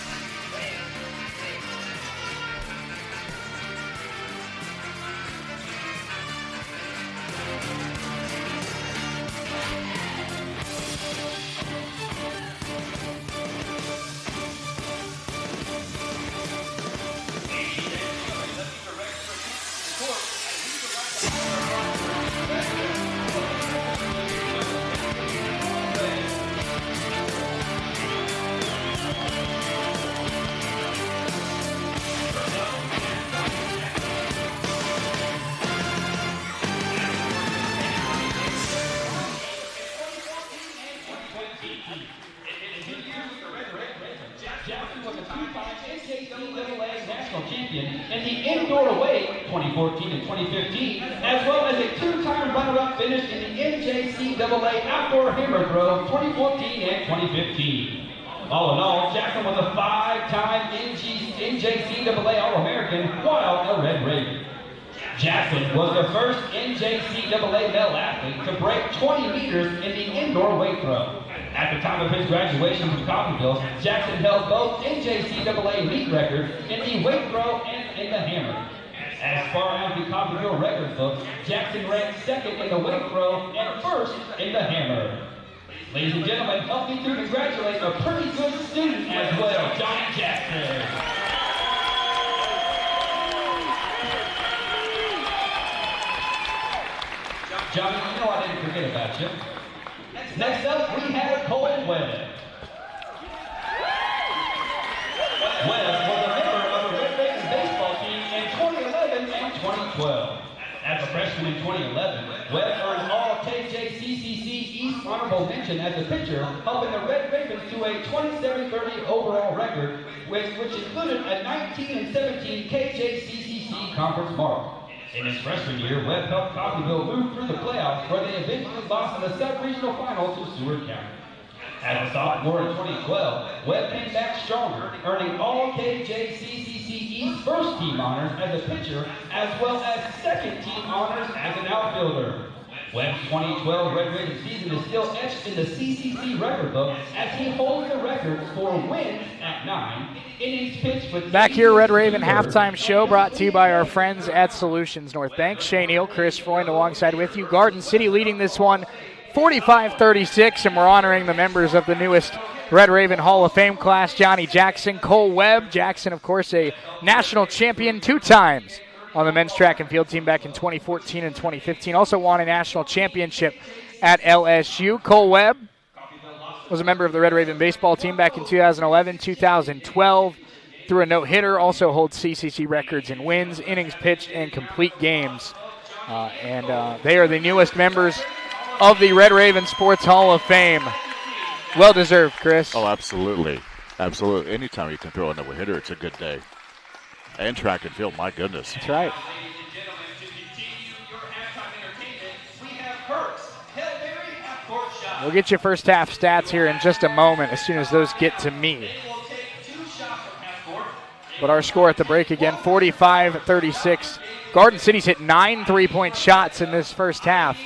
In the indoor away 2014 and 2015, as well as a 2-time runner-up finish in the NJCAA outdoor hammer throw 2014 and 2015. All in all, Jackson was a 5-time NJCAA All-American while a Red Raven. Jackson was the first NJCAA male athlete to break 20 meters in the indoor weight throw. At the time of his graduation from Coffeyville, Jackson held both NJCAA meet records in the weight throw and in the hammer. As far as the Coffeyville records book, Jackson ranked second in the weight throw and first in the hammer. Ladies and gentlemen, help me to congratulate a pretty good student as well, Johnny Jackson. Johnny, you know I didn't forget about you. Next up, we have Cole Webb. Webb was a member of the Red Raven baseball team in 2011 and 2012. As a freshman in 2011, Webb earned all KJCCC East honorable mention as a pitcher, helping the Red Ravens to a 27-30 overall record, which included a 19-17 KJCCC conference mark. In his freshman year, Webb helped Coffeyville move through the playoffs, where they eventually lost in the sub-regional final to Seward County. As a sophomore in 2012, Webb came back stronger, earning all KJCCC East first-team honors as a pitcher, as well as second-team honors as an outfielder. Webb's 2012 Red Raven season is still etched in the CCC record book as he holds the record for wins at 9 innings pitched with. Back here, Red Raven halftime show brought to you by our friends at Solutions North Bank. Shane Neal, Chris Freund alongside with you. Garden City leading this one 45-36, and we're honoring the members of the newest Red Raven Hall of Fame class, Johnny Jackson, Cole Webb. Jackson, of course, a national champion 2 times on the men's track and field team back in 2014 and 2015. Also won a national championship at LSU. Cole Webb was a member of the Red Raven baseball team back in 2011, 2012. Threw a no-hitter, also holds CCC records in wins, innings pitched, and complete games. They are the newest members of the Red Raven Sports Hall of Fame. Well-deserved, Chris. Oh, absolutely. Absolutely. Anytime you can throw a no-hitter, it's a good day. And track and field, my goodness. That's right. We'll get you first half stats here in just a moment as soon as those get to me. But our score at the break again, 45-36. Garden City's hit 9 3-point shots in this first half.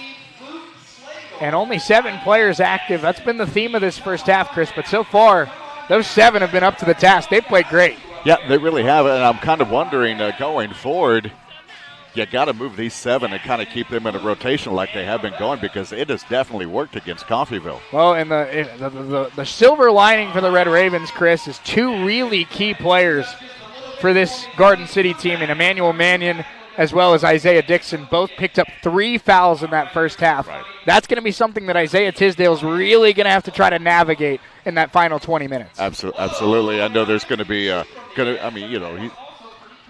And only 7 players active. That's been the theme of this first half, Chris. But so far, those 7 have been up to the task. They've played great. Yeah, they really have. And I'm kind of wondering going forward, you got to move these 7 and kind of keep them in a rotation like they have been going, because it has definitely worked against Coffeyville. Well, and the silver lining for the Red Ravens, Chris, is 2 really key players for this Garden City team, and Emmanuel Mannion as well as Isaiah Dixon both picked up 3 fouls in that first half. Right. That's going to be something that Isaiah Tisdale's really going to have to try to navigate in that final 20 minutes. Absolutely. I know there's going to be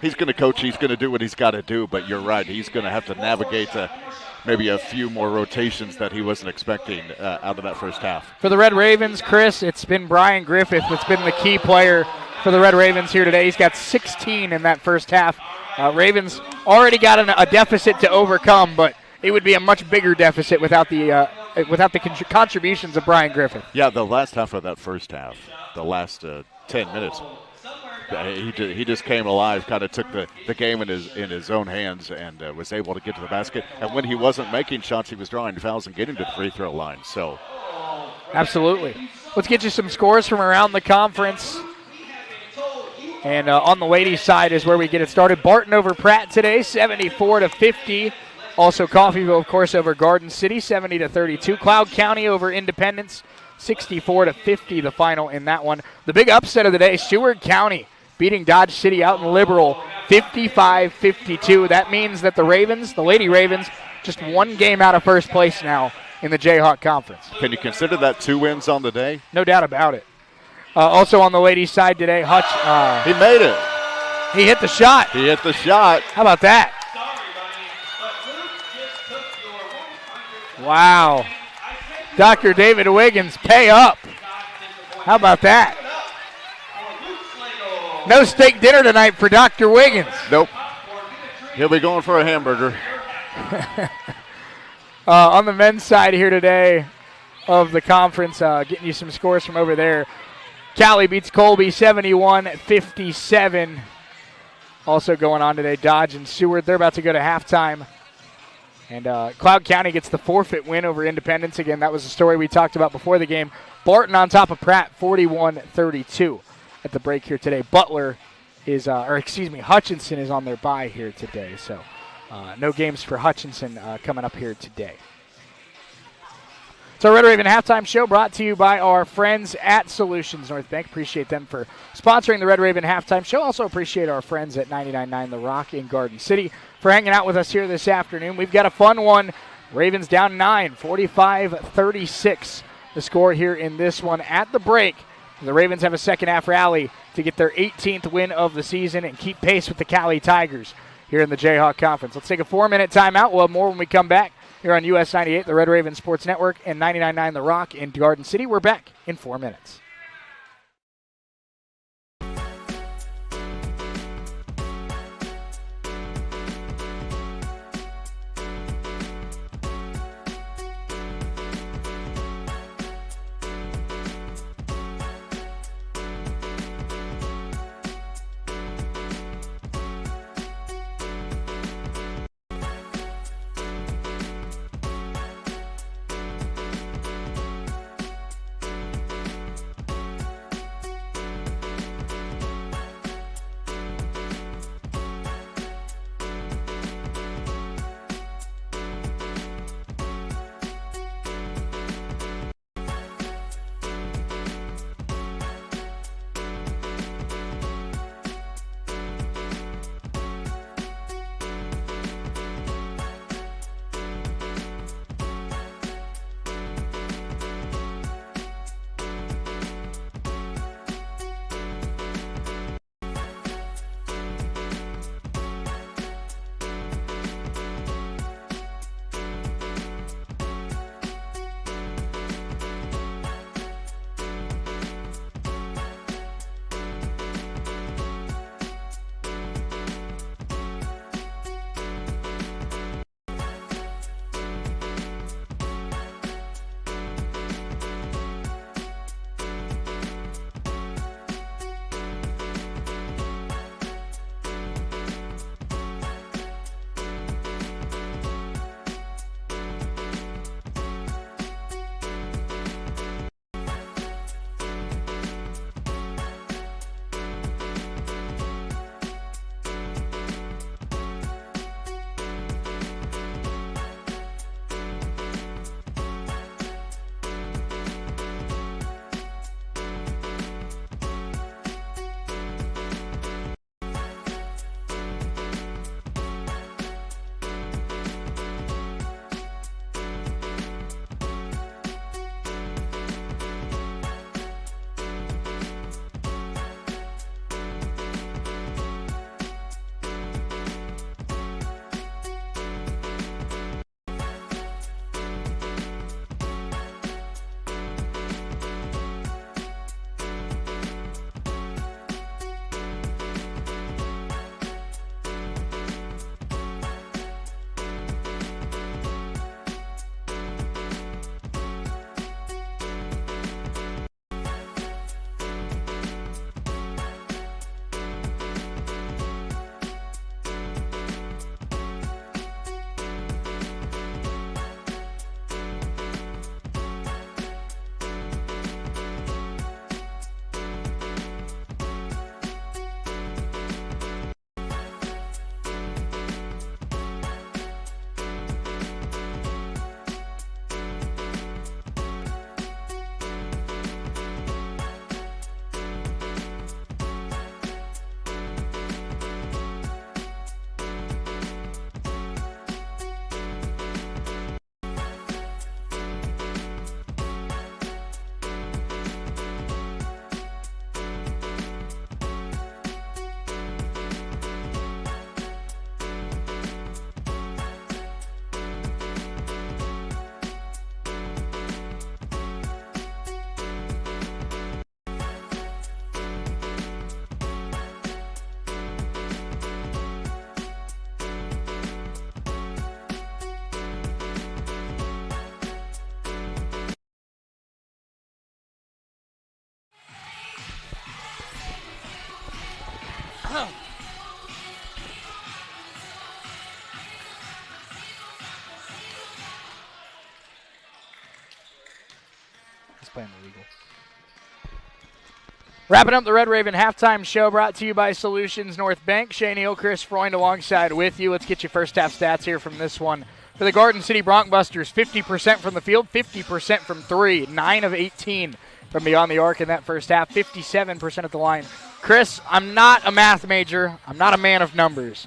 he's going to coach, he's going to do what he's got to do, but you're right, he's going to have to navigate maybe a few more rotations that he wasn't expecting out of that first half. For the Red Ravens, Chris, it's been Brian Griffith that's been the key player for the Red Ravens here today. He's got 16 in that first half. Ravens already got a deficit to overcome, but it would be a much bigger deficit without the contributions of Brian Griffith. Yeah, the last half of that first half, the last 10 minutes, he just came alive, kind of took the game in his own hands, and was able to get to the basket. And when he wasn't making shots, he was drawing fouls and getting to the free throw line. So, absolutely. Let's get you some scores from around the conference. And on the ladies' side is where we get it started. Barton over Pratt today, 74-50. Also Coffeyville, of course, over Garden City, 70-32. Cloud County over Independence, 64-50, the final in that one. The big upset of the day, Seward County beating Dodge City out in Liberal, 55-52. That means that the Lady Ravens, just 1 game out of first place now in the Jayhawk Conference. Can you consider that 2 wins on the day? No doubt about it. Also on the ladies' side today, Hutch. He made it. He hit the shot. How about that? Wow. Dr. David Wiggins, pay up. How about that? No steak dinner tonight for Dr. Wiggins. Nope. He'll be going for a hamburger. On the men's side here today of the conference, getting you some scores from over there. Cali beats Colby 71-57. Also going on today, Dodge and Seward. They're about to go to halftime. And Cloud County gets the forfeit win over Independence. Again, that was the story we talked about before the game. Barton on top of Pratt, 41-32 at the break here today. Hutchinson is on their bye here today. So no games for Hutchinson coming up here today. So, Red Raven Halftime Show brought to you by our friends at Solutions North Bank. Appreciate them for sponsoring the Red Raven Halftime Show. Also appreciate our friends at 99.9 The Rock in Garden City for hanging out with us here this afternoon. We've got a fun one. Ravens down 9, 45-36. The score here in this one at the break. The Ravens have a second half rally to get their 18th win of the season and keep pace with the Cali Tigers here in the Jayhawk Conference. Let's take a 4-minute timeout. We'll have more when we come back. Here on US 98, the Red Raven Sports Network, and 99.9 The Rock in Garden City. We're back in 4 minutes. He's playing the legal. Wrapping up the Red Raven halftime show, brought to you by Solutions North Bank. Shane Hill, Chris Freund alongside with you. Let's get you first half stats here from this one. For the Garden City Broncbusters, 50% from the field, 50% from three, 9 of 18 from beyond the arc in that first half, 57% at the line. Chris, I'm not a math major. I'm not a man of numbers.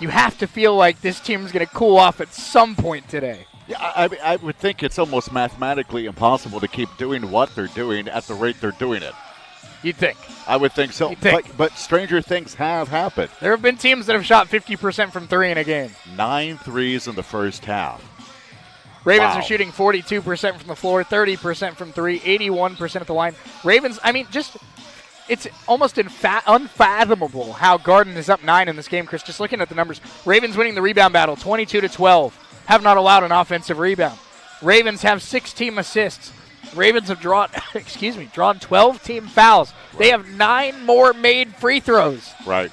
You have to feel like this team is going to cool off at some point today. Yeah, I would think it's almost mathematically impossible to keep doing what they're doing at the rate they're doing it. You'd think. I would think so. But stranger things have happened. There have been teams that have shot 50% from three in a game. 9 threes in the first half. Ravens are shooting 42% from the floor, 30% from three, 81% at the line. Ravens, it's almost unfathomable how Garden is up 9 in this game, Chris. Just looking at the numbers. Ravens winning the rebound battle, 22-12. Have not allowed an offensive rebound. Ravens have 6 team assists. Ravens have drawn 12 team fouls. Right. They have 9 more made free throws. Right.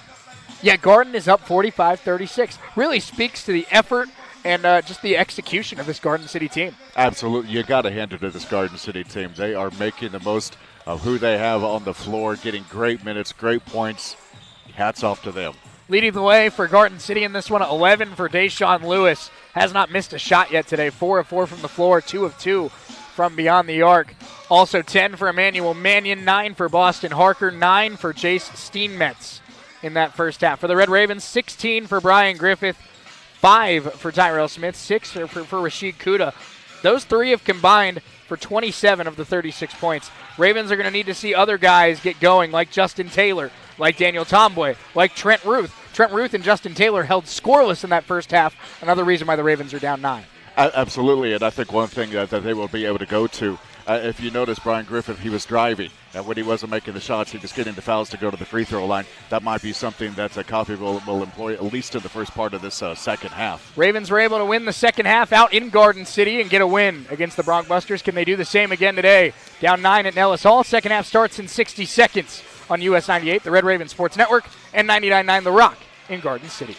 Yet Garden is up 45-36. Really speaks to the effort and just the execution of this Garden City team. Absolutely. You got to hand it to this Garden City team. They are making the most of who they have on the floor, getting great minutes, great points. Hats off to them. Leading the way for Garden City in this one, 11 for Deshaun Lewis. Has not missed a shot yet today. 4 of 4 from the floor, 2 of 2 from beyond the arc. Also 10 for Emmanuel Mannion, 9 for Boston Harker, 9 for Jace Steenmetz in that first half. For the Red Ravens, 16 for Brian Griffith, 5 for Tyrell Smith, 6 for Rashid Kuda. Those 3 have combined for 27 of the 36 points. Ravens are going to need to see other guys get going, like Justin Taylor, like Daniel Tomboy, like Trent Ruth. Trent Ruth and Justin Taylor held scoreless in that first half. Another reason why the Ravens are down 9. Absolutely, and I think one thing that they will be able to go to, if you notice Brian Griffith, he was driving, and when he wasn't making the shots, he was getting the fouls to go to the free throw line. That might be something that Coffey will employ at least in the first part of this second half. Ravens were able to win the second half out in Garden City and get a win against the Broncbusters. Can they do the same again today? Down 9 at Nellis Hall. Second half starts in 60 seconds on US 98, the Red Raven Sports Network, and 99.9 The Rock in Garden City.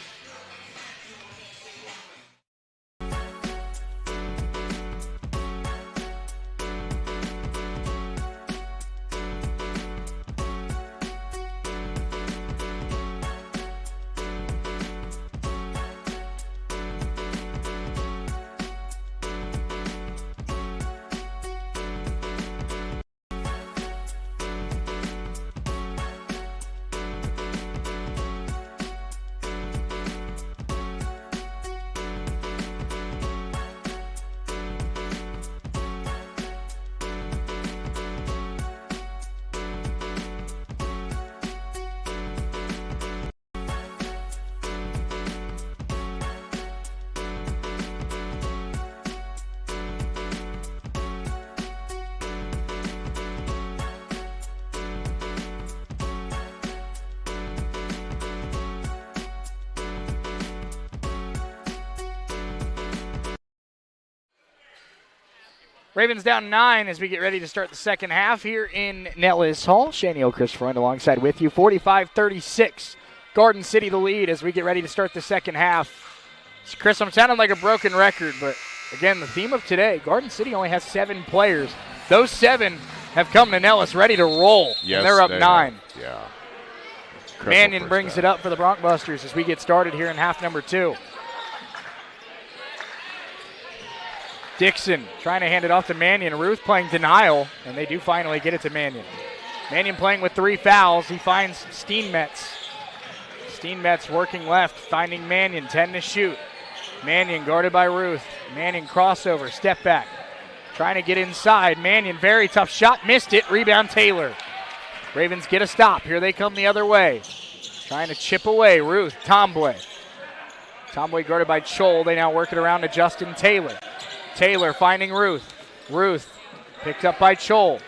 Ravens down 9 as we get ready to start the second half here in Nellis Hall. Shane Hill, Chris Freund alongside with you. 45-36. Garden City the lead as we get ready to start the second half. So Chris, I'm sounding like a broken record, but again, the theme of today, Garden City only has 7 players. Those 7 have come to Nellis ready to roll, yes, and they're up 9. Yeah. Mannion brings it up for the Broncbusters as we get started here in half number 2. Dixon trying to hand it off to Mannion. Ruth playing denial, and they do finally get it to Mannion. Mannion playing with 3 fouls. He finds Steenmetz. Steenmetz working left, finding Mannion, 10 to shoot. Mannion guarded by Ruth. Mannion crossover, step back. Trying to get inside. Mannion, very tough shot, missed it. Rebound Taylor. Ravens get a stop. Here they come the other way. Trying to chip away. Ruth, Tomboy. Tomboy guarded by Chol. They now work it around to Justin Taylor. Taylor finding Ruth. Ruth picked up by Chol.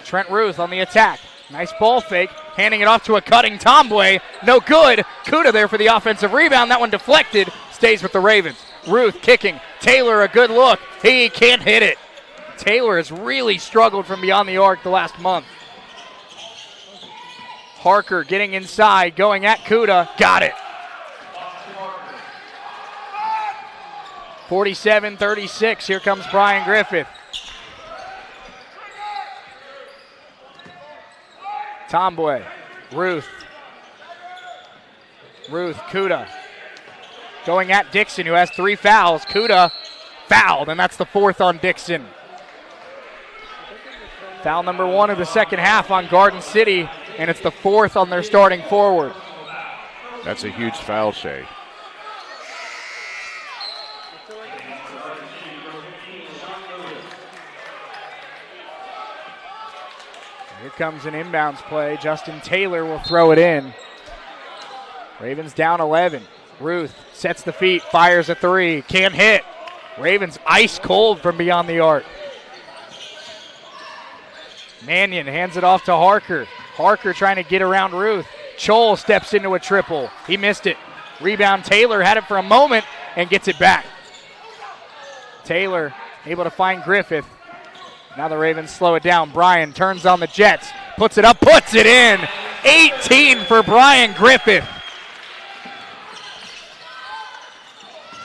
Trent Ruth on the attack. Nice ball fake. Handing it off to a cutting Tomboy. No good. Kuda there for the offensive rebound. That one deflected. Stays with the Ravens. Ruth kicking. Taylor a good look. He can't hit it. Taylor has really struggled from beyond the arc the last month. Harker getting inside, going at Kuda. Got it. 47-36. Here comes Brian Griffith. Tomboy. Ruth, Kuda. Going at Dixon, who has 3 fouls. Kuda fouled, and that's the 4th on Dixon. Foul number 1 of the second half on Garden City, and it's the 4th on their starting forward. That's a huge foul, Shay. Here comes an inbounds play. Justin Taylor will throw it in. Ravens down 11. Ruth sets the feet, fires a 3, can't hit. Ravens ice cold from beyond the arc. Mannion hands it off to Harker. Harker trying to get around Ruth. Chol steps into a triple. He missed it. Rebound, Taylor had it for a moment and gets it back. Taylor able to find Griffith. Now the Ravens slow it down. Brian turns on the Jets, puts it up, puts it in. 18 for Brian Griffith.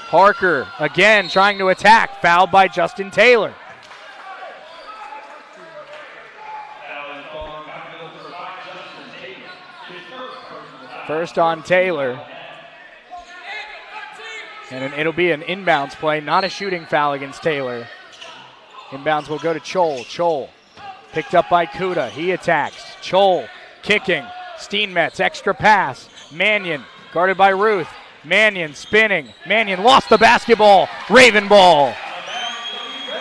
Harker again trying to attack, fouled by Justin Taylor. First on Taylor. And it'll be an inbounds play, not a shooting foul against Taylor. Inbounds will go to Chol. Chol picked up by Kuda. He attacks. Chol kicking. Steenmetz, extra pass. Mannion guarded by Ruth. Mannion spinning. Mannion lost the basketball. Raven ball.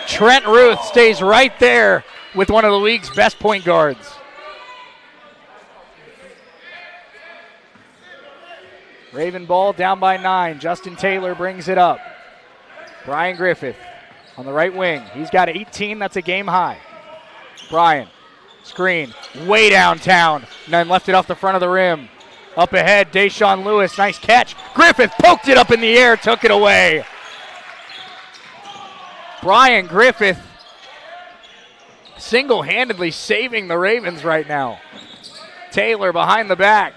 Trent Ruth stays right there with one of the league's best point guards. Raven ball down by 9. Justin Taylor brings it up. Brian Griffith on the right wing. He's got 18. That's a game high. Brian, screen, way downtown. And then left it off the front of the rim. Up ahead, Deshaun Lewis. Nice catch. Griffith poked it up in the air, took it away. Brian Griffith single-handedly saving the Ravens right now. Taylor behind the back.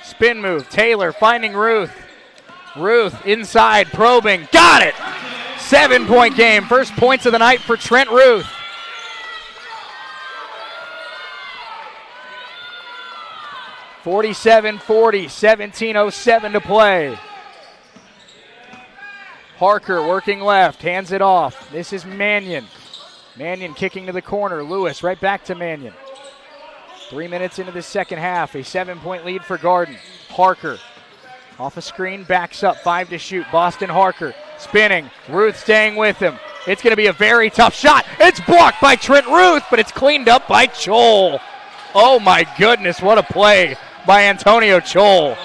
Spin move. Taylor finding Ruth. Ruth inside, probing. Got it! 7-point game. First points of the night for Trent Ruth. (47-40), 17:07 to play. Harker working left, hands it off. This is Mannion. Mannion kicking to the corner. Lewis right back to Mannion. 3 minutes into the second half, a 7-point lead for Garden. Harker off a screen, backs up, 5 to shoot. Boston Harker spinning. Ruth staying with him. It's going to be a very tough shot. It's blocked by Trent Ruth, but it's cleaned up by Chol. Oh my goodness, what a play by Antonio Chol.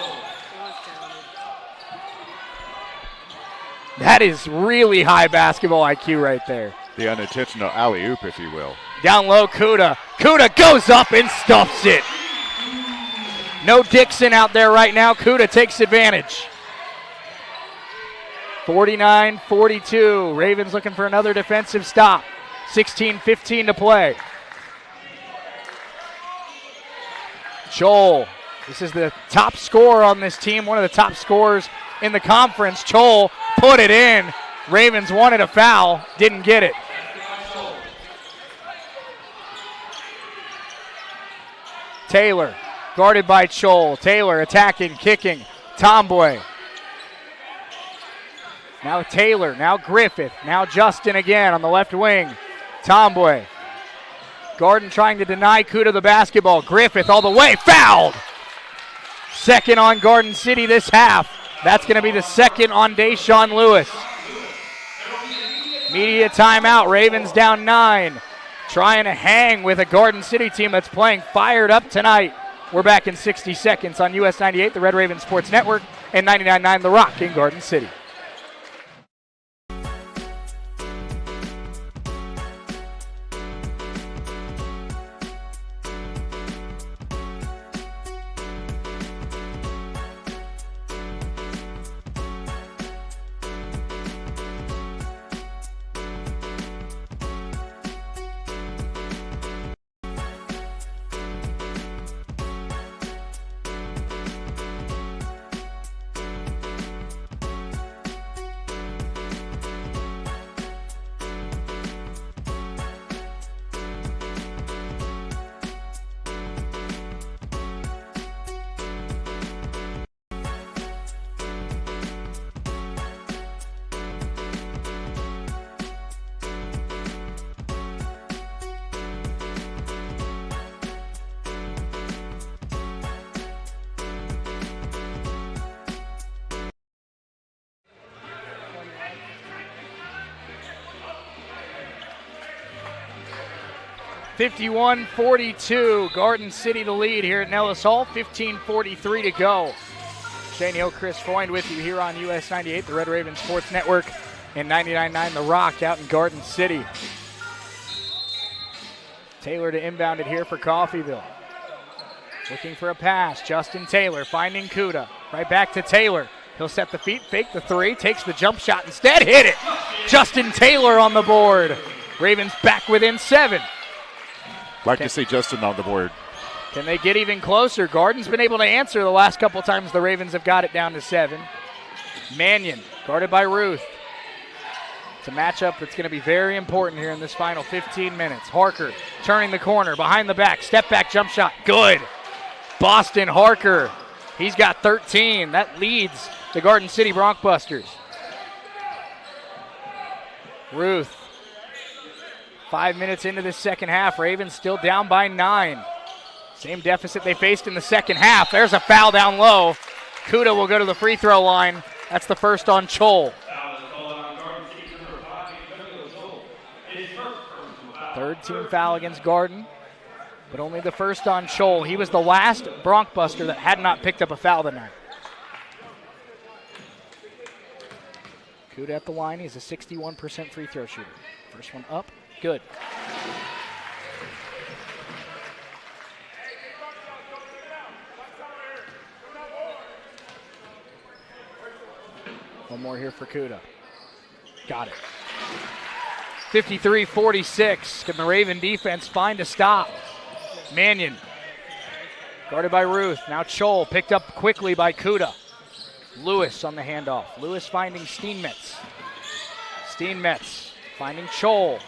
That is really high basketball IQ right there. The unintentional alley-oop, if you will. Down low, Kuda. Kuda goes up and stuffs it. No Dixon out there right now. Kuda takes advantage. 49-42. Ravens looking for another defensive stop. 16:15 to play. Chol. This is the top scorer on this team, one of the top scorers in the conference. Chol put it in. Ravens wanted a foul, didn't get it. Taylor, guarded by Chol. Taylor attacking, kicking. Tomboy. Now Taylor, now Griffith, now Justin again on the left wing. Tomboy. Garden trying to deny Kuda the basketball. Griffith all the way, fouled. Second on Garden City this half. That's going to be the second on Deshaun Lewis. Media timeout, Ravens down 9. Trying to hang with a Garden City team that's playing fired up tonight. We're back in 60 seconds on US 98, the Red Raven Sports Network, and 99.9 The Rock in Garden City. 51-42, Garden City the lead here at Nellis Hall, 15:43 to go. Shane Hill, Chris Freund with you here on US 98, the Red Raven Sports Network, and 99.9 The Rock out in Garden City. Taylor to inbound it here for Coffeyville. Looking for a pass, Justin Taylor finding Kuda. Right back to Taylor. He'll set the feet, fake the three, takes the jump shot instead, hit it! Justin Taylor on the board. Ravens back within 7. Like to see Justin on the board. Can they get even closer? Garden's been able to answer the last couple times the Ravens have got it down to 7. Mannion, guarded by Ruth. It's a matchup that's going to be very important here in this final 15 minutes. Harker turning the corner, behind the back, step back jump shot, good. Boston Harker, he's got 13. That leads the Garden City Broncbusters. Ruth. 5 minutes into the second half, Ravens still down by 9. Same deficit they faced in the second half. There's a foul down low. Kuda will go to the free throw line. That's the first on Chol. Third team foul against Garden, but only the first on Chol. He was the last Broncbuster that had not picked up a foul tonight. Kuda at the line. He's a 61% free throw shooter. First one up. Good. One more here for Kuda. Got it. 53-46. Can the Raven defense find a stop? Mannion. Guarded by Ruth. Now Chol picked up quickly by Kuda. Lewis on the handoff. Lewis finding Steenmetz. Steenmetz finding Chol.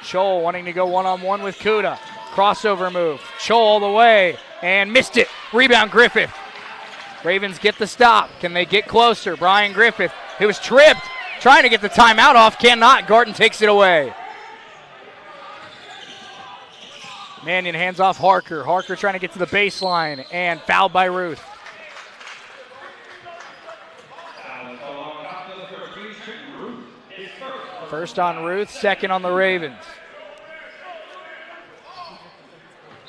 Chol wanting to go one-on-one with Kuda. Crossover move. Chol all the way and missed it. Rebound Griffith. Ravens get the stop. Can they get closer? Brian Griffith, who was tripped, trying to get the timeout off, cannot. Garden takes it away. Mannion hands off Harker. Harker trying to get to the baseline and fouled by Ruth. First on Ruth, second on the Ravens.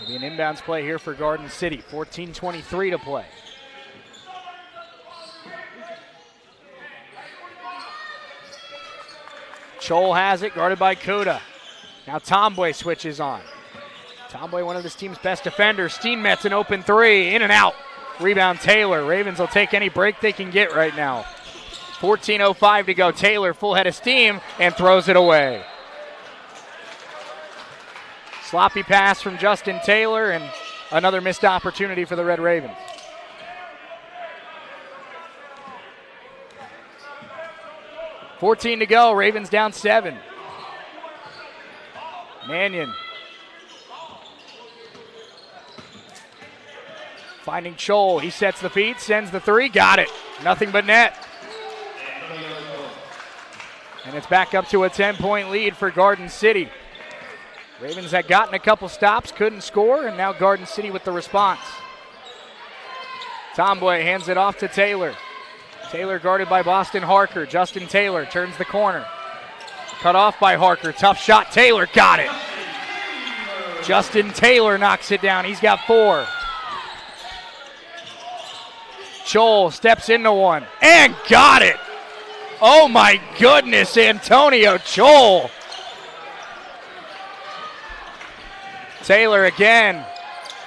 Maybe an inbounds play here for Garden City. 14:23 to play. Chol has it, guarded by Kuda. Now Tomboy switches on. Tomboy, one of this team's best defenders. Steenmetz, an open three, in and out. Rebound Taylor. Ravens will take any break they can get right now. 14:05 to go. Taylor, full head of steam, and throws it away. Sloppy pass from Justin Taylor, and another missed opportunity for the Red Ravens. $14 to go. Ravens down 7. Mannion. Finding Chol. He sets the feet, sends the three, got it. Nothing but net. And it's back up to a 10-point lead for Garden City. Ravens had gotten a couple stops, couldn't score, and now Garden City with the response. Tomboy hands it off to Taylor. Taylor guarded by Boston Harker. Justin Taylor turns the corner. Cut off by Harker. Tough shot. Taylor got it. Justin Taylor knocks it down. He's got 4. Chol steps into one and got it. Oh my goodness, Antonio Chol. Taylor again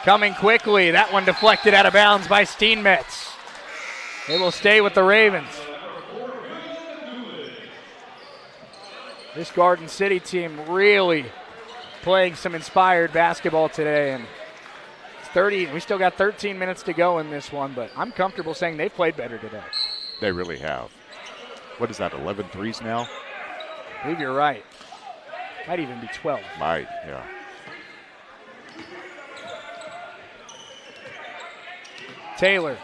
coming quickly. That one deflected out of bounds by Steenmetz. It will stay with the Ravens. This Garden City team really playing some inspired basketball today. And it's 30. We still got 13 minutes to go in this one, but I'm comfortable saying they've played better today. They really have. What is that, 11 threes now? I believe you're right. Might even be 12. Might, yeah. Taylor.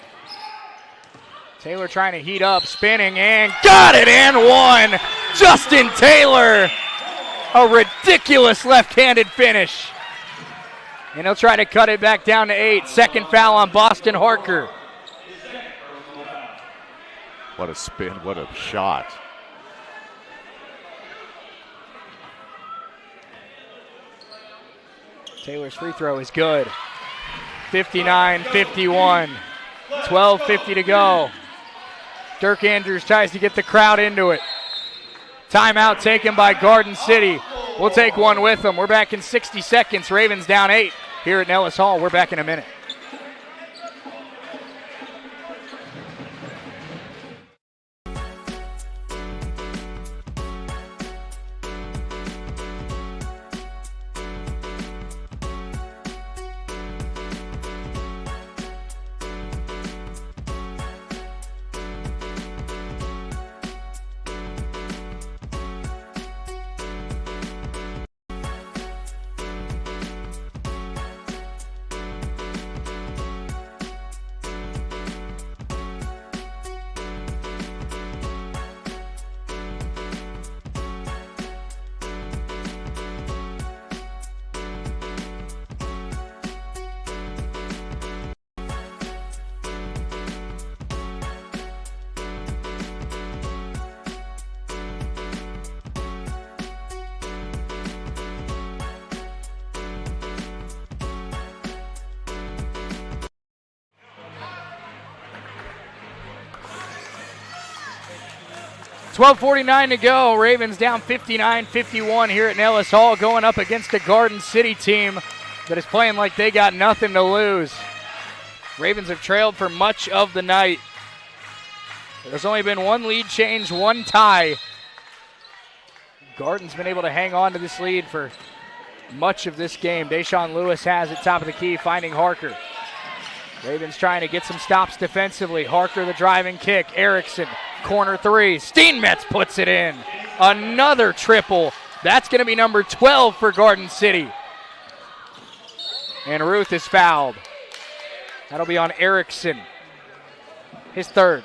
Taylor trying to heat up, spinning, and got it, and one. Justin Taylor. A ridiculous left-handed finish. And he'll try to cut it back down to 8. Second foul on Boston Harker. What a spin, what a shot. Taylor's free throw is good. 59-51. 12:50 to go. Dirk Andrews tries to get the crowd into it. Timeout taken by Garden City. We'll take one with them. We're back in 60 seconds. Ravens down 8 here at Nellis Hall. We're back in a minute. .12:49 to go. Ravens down 59-51 here at Nellis Hall, going up against a Garden City team that is playing like they got nothing to lose. Ravens have trailed for much of the night. There's only been one lead change, one tie. Garden's been able to hang on to this lead for much of this game. Deshaun Lewis has it top of the key, finding Harker. Ravens trying to get some stops defensively. Harker the driving kick. Erickson, corner three. Steenmetz puts it in. Another triple. That's going to be number 12 for Garden City. And Ruth is fouled. That'll be on Erickson. His third.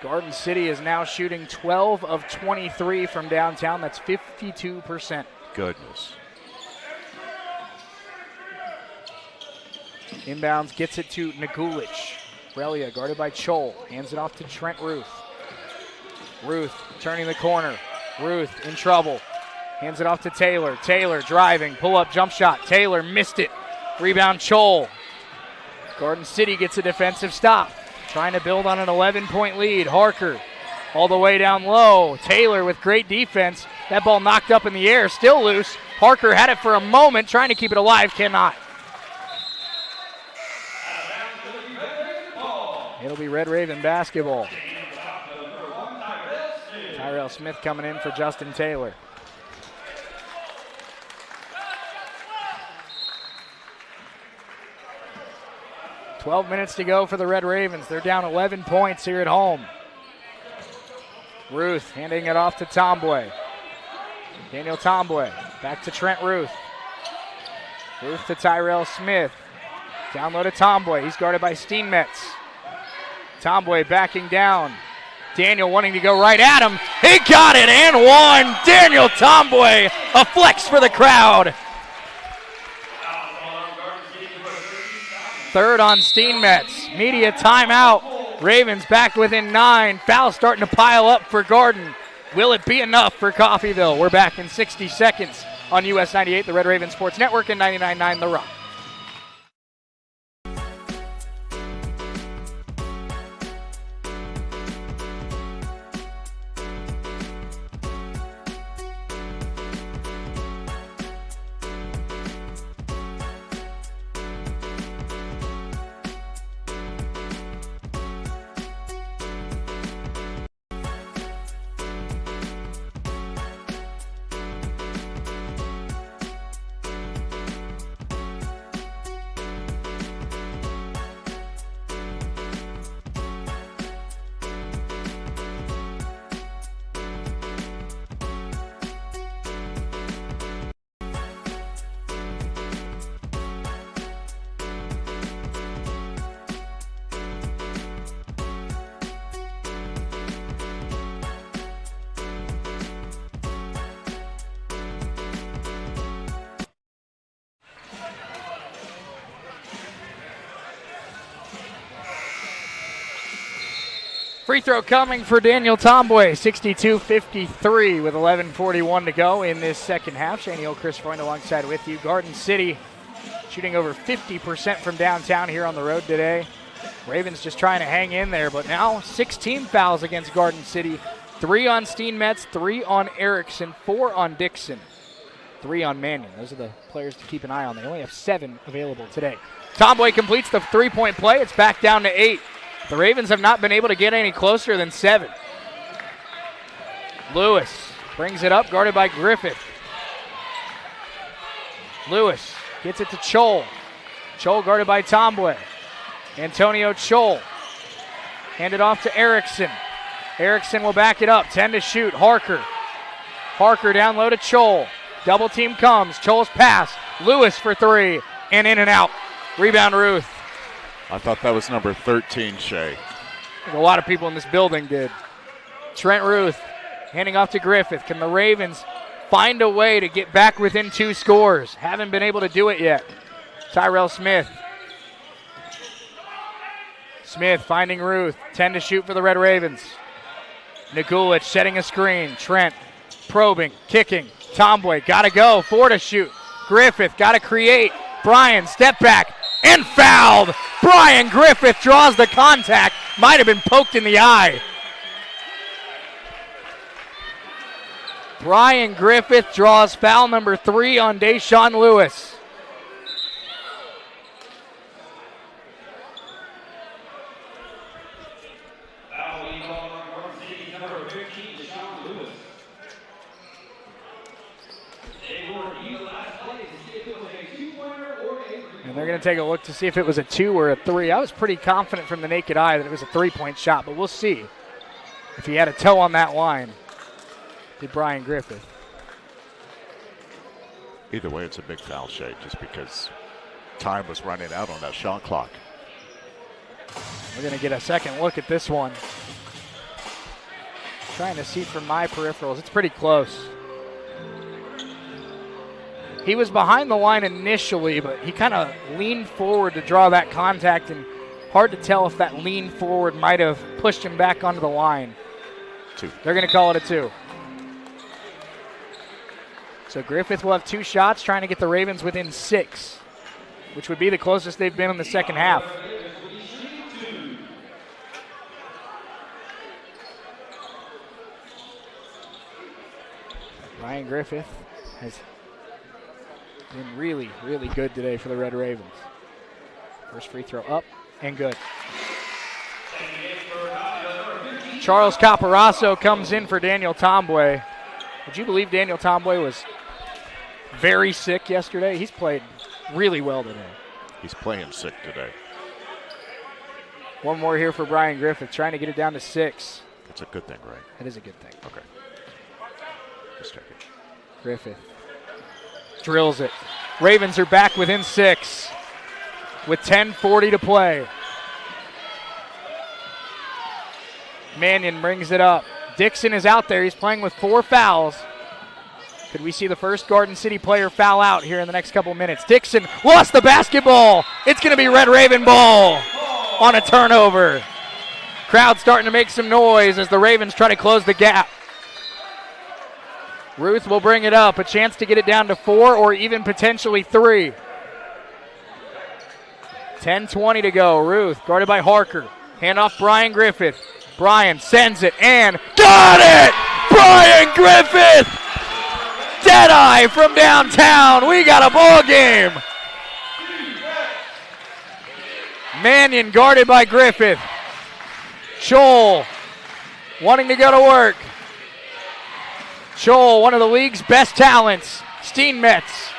Garden City is now shooting 12 of 23 from downtown. That's 52%. Goodness. Inbounds gets it to Nagulich. Relia guarded by Chol. Hands it off to Trent Ruth. Ruth turning the corner. Ruth in trouble. Hands it off to Taylor. Taylor driving. Pull-up jump shot. Taylor missed it. Rebound Chol. Garden City gets a defensive stop. Trying to build on an 11-point lead. Harker all the way down low. Taylor with great defense. That ball knocked up in the air. Still loose. Harker had it for a moment. Trying to keep it alive. Cannot. It'll be Red Raven basketball. Tyrell Smith coming in for Justin Taylor. .12 minutes to go for the Red Ravens. They're down 11 points here at home. Ruth handing it off to Tomboy. Daniel Tomboy back to Trent Ruth. Ruth to Tyrell Smith. Down low to Tomboy. He's guarded by Steenmetz. Tomboy backing down. Daniel wanting to go right at him. He got it and one. Daniel Tomboy, a flex for the crowd. Third on Steenmetz. Media timeout. Ravens back within 9. Foul starting to pile up for Garden. Will it be enough for Coffeyville? We're back in 60 seconds on US 98, the Red Raven Sports Network, and 99.9 The Rock. Free throw coming for Daniel Tomboy, 62-53 with 11:41 to go in this second half. Shane Hill, Chris Freund alongside with you. Garden City shooting over 50% from downtown here on the road today. Ravens just trying to hang in there, but now 16 fouls against Garden City. 3 on Steenmetz, 3 on Erickson, 4 on Dixon, 3 on Mannion. Those are the players to keep an eye on. They only have 7 available today. Tomboy completes the three-point play. It's back down to 8. The Ravens have not been able to get any closer than 7. Lewis brings it up, guarded by Griffith. Lewis gets it to Chol. Chol guarded by Tomboy. Antonio Chol. Handed off to Erickson. Erickson will back it up. 10 to shoot. Harker. Harker down low to Chol. Double team comes. Chol's pass. Lewis for 3. And in and out. Rebound Ruth. I thought that was number 13, Shay. A lot of people in this building did. Trent Ruth handing off to Griffith. Can the Ravens find a way to get back within 2 scores? Haven't been able to do it yet. Tyrell Smith. Smith finding Ruth. 10 to shoot for the Red Ravens. Nikulich setting a screen. Trent probing, kicking. Tomboy got to go. 4 to shoot. Griffith got to create. Bryan step back and fouled. Brian Griffith draws the contact. Might have been poked in the eye. Brian Griffith draws foul number 3 on Deshaun Lewis. And they're going to take a look to see if it was a 2 or a 3. I was pretty confident from the naked eye that it was a 3-point shot, but we'll see if he had a toe on that line. Did Brian Griffith. Either way, it's a big foul, Shay, just because time was running out on that shot clock. We're going to get a second look at this one. Trying to see from my peripherals. It's pretty close. He was behind the line initially, but he kind of leaned forward to draw that contact, and hard to tell if that lean forward might have pushed him back onto the line. 2. They're going to call it a 2. So Griffith will have 2 shots, trying to get the Ravens within 6, which would be the closest they've been in the second half. Brian Griffith has been really, really good today for the Red Ravens. First free throw up and good. Charles Caparasso comes in for Daniel Tomboy. Would you believe Daniel Tomboy was very sick yesterday? He's played really well today. He's playing sick today. One more here for Brian Griffith, trying to get it down to 6. That's a good thing, right? That is a good thing. Okay. Just checking. Griffith drills it. Ravens are back within 6 with 10:40 to play. Mannion brings it up. Dixon is out there. He's playing with 4 fouls. Could we see the first Garden City player foul out here in the next couple minutes? Dixon lost the basketball. It's going to be Red Raven ball on a turnover. Crowd starting to make some noise as the Ravens try to close the gap. Ruth will bring it up. A chance to get it down to 4 or even potentially 3. 10:20 to go. Ruth guarded by Harker. Hand off Brian Griffith. Brian sends it and got it! Brian Griffith! Deadeye from downtown. We got a ball game. Mannion guarded by Griffith. Chol wanting to go to work. Chol, one of the league's best talents. Steenmetz.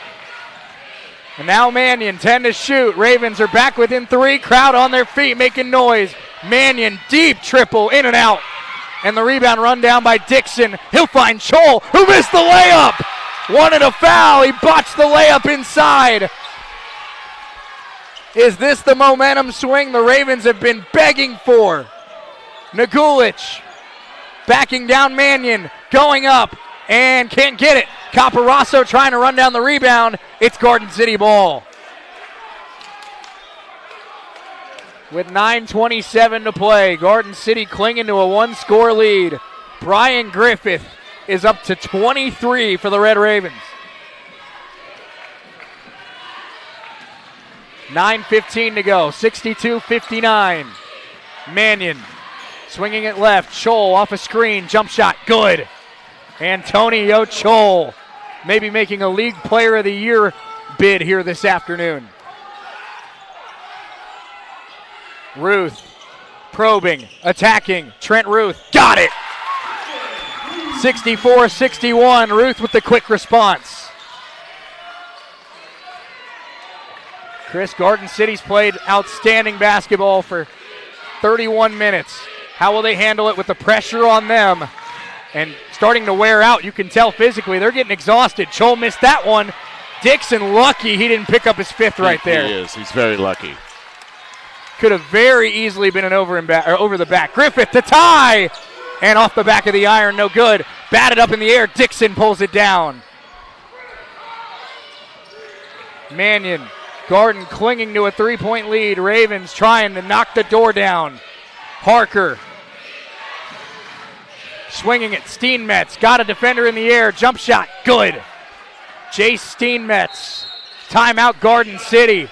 And now Mannion, 10 to shoot. Ravens are back within 3. Crowd on their feet making noise. Mannion, deep triple, in and out. And the rebound run down by Dixon. He'll find Chol, who missed the layup. Wanted a foul. He botched the layup inside. Is this the momentum swing the Ravens have been begging for? Nikulich backing down Mannion, going up, and can't get it. Caparasso trying to run down the rebound. It's Garden City ball. with 9:27 to play. Garden City clinging to a one-score lead. Brian Griffith is up to 23 for the Red Ravens. 9:15 to go, 62-59. Mannion swinging it left. Scholl off a screen, jump shot, good. Antonio Scholl maybe making a League Player of the Year bid here this afternoon. Ruth probing, attacking. Trent Ruth got it. 64-61. Ruth with the quick response. Chris, Garden City's played outstanding basketball for 31 minutes. How will they handle it with the pressure on them and starting to wear out? You can tell physically they're getting exhausted. Scholl missed that one. Dixon lucky he didn't pick up his fifth right there. He is. He's very lucky. Could have very easily been an over the back. Griffith to tie, and off the back of the iron, no good. Batted up in the air. Dixon pulls it down. Mannion. Garden clinging to a three-point lead. Ravens trying to knock the door down. Harker swinging it. Steenmetz got a defender in the air. Jump shot, good. Jace Steenmetz. Timeout Garden City.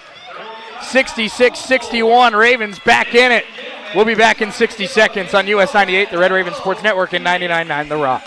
66-61. Ravens back in it. We'll be back in 60 seconds on US 98, the Red Raven Sports Network, and 99.9 The Rock.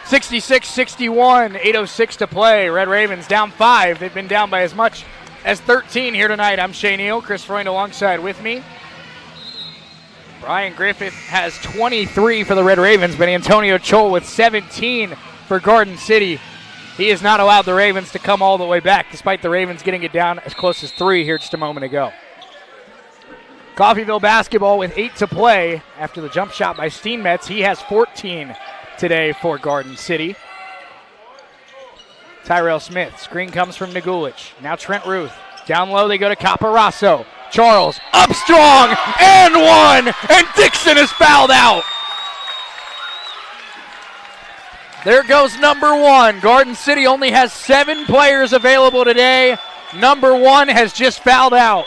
66-61, 8:06 to play. Red Ravens down 5. They've been down by as much as 13 here tonight. I'm Shea Neal, Chris Freund alongside with me. Brian Griffith has 23 for the Red Ravens, but Antonio Scholl with 17 for Garden City. He has not allowed the Ravens to come all the way back, despite the Ravens getting it down as close as 3 here just a moment ago. Coffeyville basketball with 8 to play after the jump shot by Steenmetz. He has 14 today for Garden City. Tyrell Smith, screen comes from Nagulich. Now Trent Ruth. Down low they go to Caparasso. Charles, up strong, and one, and Dixon is fouled out. There goes number 1. Garden City only has 7 players available today. Number 1 has just fouled out.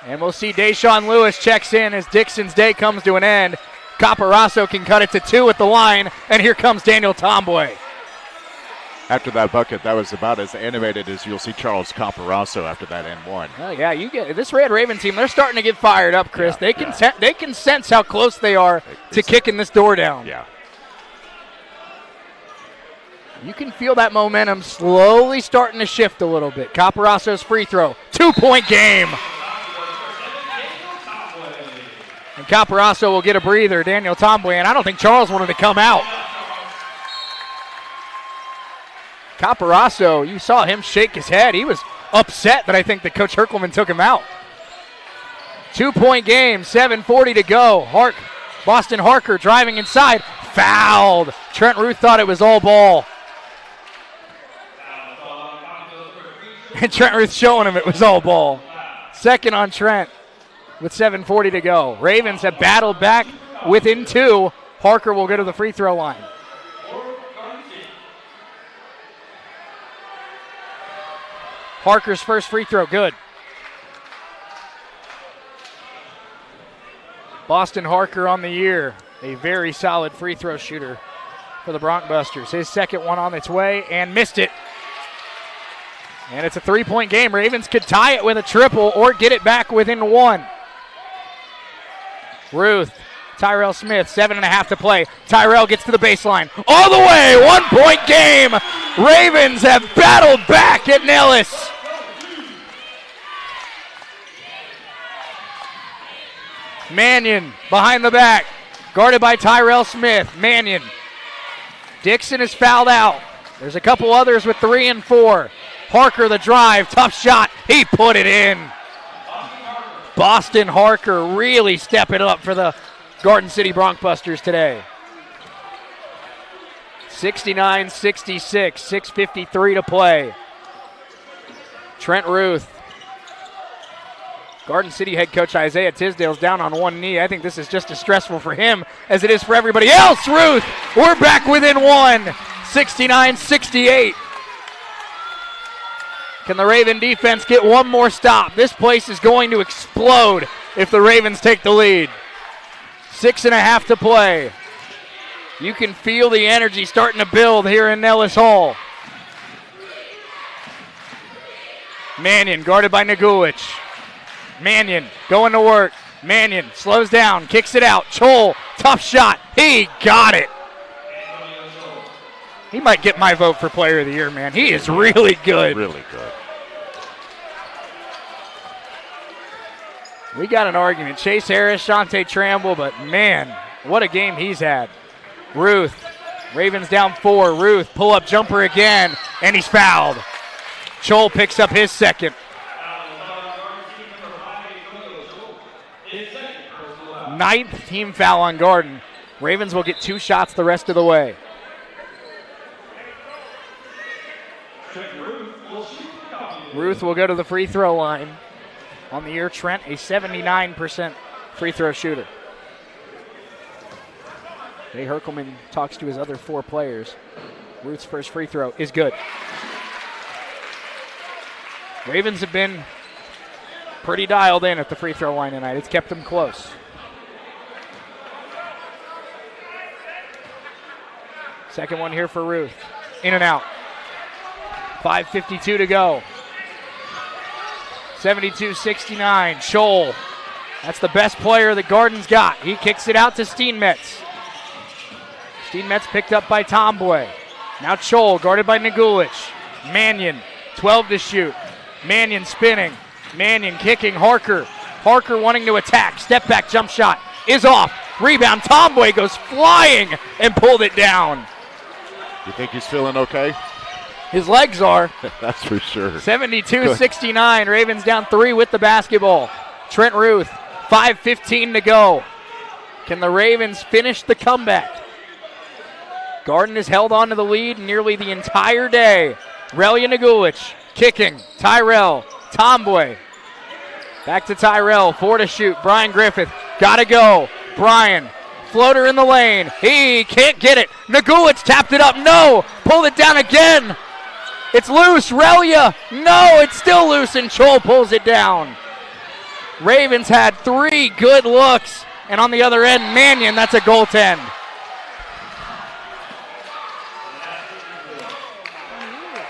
And we'll see Deshaun Lewis checks in as Dixon's day comes to an end. Caparasso can cut it to 2 at the line, and here comes Daniel Tomboy. After that bucket, that was about as animated as you'll see Charles Caparasso after that N1. Oh yeah, you get this Red Raven team. They're starting to get fired up, Chris. They can sense how close they are to kicking this door down. Yeah. You can feel that momentum slowly starting to shift a little bit. Caparasso's free throw, 2-point game. And Caparasso will get a breather. Daniel Tomboy, and I don't think Charles wanted to come out. Caparasso, you saw him shake his head. He was upset that I think that Coach Herkelman took him out. 2-point game, 7:40 to go. Boston Harker driving inside, fouled. Trent Ruth thought it was all ball. And Trent Ruth showing him it was all ball. Second on Trent with 7:40 to go. Ravens have battled back within 2. Harker will go to the free throw line. Harker's first free throw, good. Boston Harker on the year, a very solid free throw shooter. for the Broncbusters. His second one on its way and missed it. And it's a 3-point game. Ravens could tie it with a triple or get it back within one. Ruth, Tyrell Smith, 7.5 to play. Tyrell gets to the baseline. All the way, 1-point game. Ravens have battled back at Nellis. Mannion behind the back, guarded by Tyrell Smith. Mannion. Dixon is fouled out. There's a couple others with 3 and 4. Harker the drive, tough shot. He put it in. Boston Harker really stepping up for the Garden City Broncbusters today. 69-66, 6:53 to play. Trent Ruth. Garden City head coach Isaiah Tisdale's down on one knee. I think this is just as stressful for him as it is for everybody else. Ruth, we're back within one. 69-68. Can the Raven defense get one more stop? This place is going to explode if the Ravens take the lead. 6.5 to play. You can feel the energy starting to build here in Nellis Hall. Mannion guarded by Nagulich. Mannion going to work. Mannion slows down, kicks it out. Chol, tough shot. He got it. He might get my vote for player of the year, man. He is really good. Really good. We got an argument. Chase Harris, Shante Tramble, but man, what a game he's had. Ruth, Ravens down 4. Ruth, pull-up jumper again, and he's fouled. Chol picks up his second. 9th team foul on Garden. Ravens will get 2 shots the rest of the way. Ruth will go to the free throw line. On the year, Trent, a 79% free throw shooter. Jay Herkelman talks to his other 4 players. Ruth's first free throw is good. Ravens have been pretty dialed in at the free throw line tonight. It's kept them close. Second one here for Ruth. In and out. 5:52 to go. 72-69. Scholl. That's the best player that Garden's got. He kicks it out to Steenmetz. Steenmetz picked up by Tomboy. Now Scholl guarded by Nagulich. Mannion, 12 to shoot. Mannion spinning. Mannion kicking. Harker. Harker wanting to attack. Step back jump shot is off. Rebound. Tomboy goes flying and pulled it down. You think he's feeling okay? His legs are. That's for sure. 72-69. Ravens down 3 with the basketball. Trent Ruth, 5:15 to go. Can the Ravens finish the comeback? Garden has held on to the lead nearly the entire day. Relia Nagulich kicking. Tyrell. Tomboy. Back to Tyrell. 4 to shoot. Brian Griffith. Gotta go. Brian. Floater in the lane. He can't get it. Nagulich tapped it up. No. Pulled it down again. It's loose. Relia. No, it's still loose, and Chol pulls it down. Ravens had 3 good looks. And on the other end, Mannion, that's a goaltend.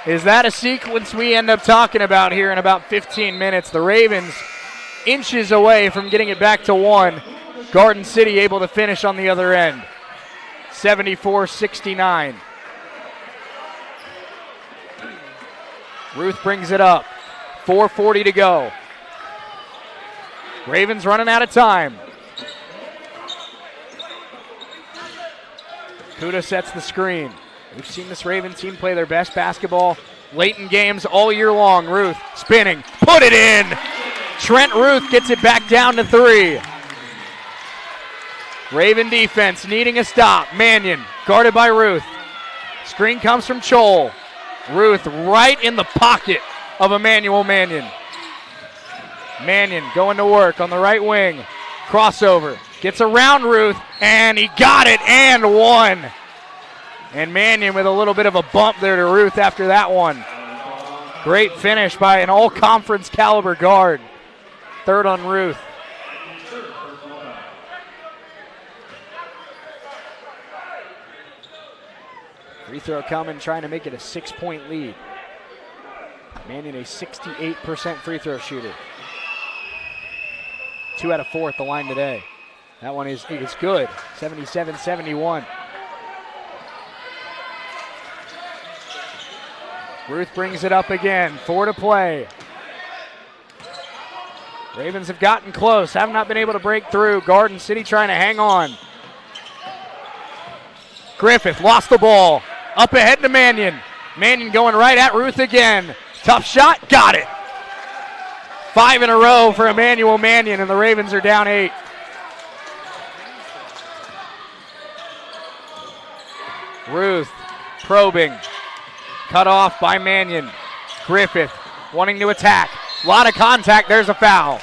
Is that a sequence we end up talking about here in about 15 minutes? The Ravens inches away from getting it back to 1. Garden City able to finish on the other end. 74-69. Ruth brings it up. 4:40 to go. Ravens running out of time. Kuda sets the screen. We've seen this Raven team play their best basketball late in games all year long. Ruth spinning. Put it in. Trent Ruth gets it back down to 3. Raven defense needing a stop. Mannion guarded by Ruth. Screen comes from Chol. Ruth right in the pocket of Emmanuel Mannion. Mannion going to work on the right wing. Crossover. Gets around Ruth, and he got it and one. And Mannion with a little bit of a bump there to Ruth after that one. Great finish by an all-conference caliber guard. 3rd on Ruth. Free throw coming, trying to make it a 6-point lead. Mannion, a 68% free throw shooter. 2 out of 4 at the line today. That one is good, 77-71. Ruth brings it up again, 4 to play. Ravens have gotten close, have not been able to break through. Garden City trying to hang on. Griffith lost the ball, up ahead to Mannion. Mannion going right at Ruth again. Tough shot, got it. 5 in a row for Emmanuel Mannion, and the Ravens are down 8. Ruth probing, cut off by Mannion. Griffith wanting to attack. A lot of contact, there's a foul.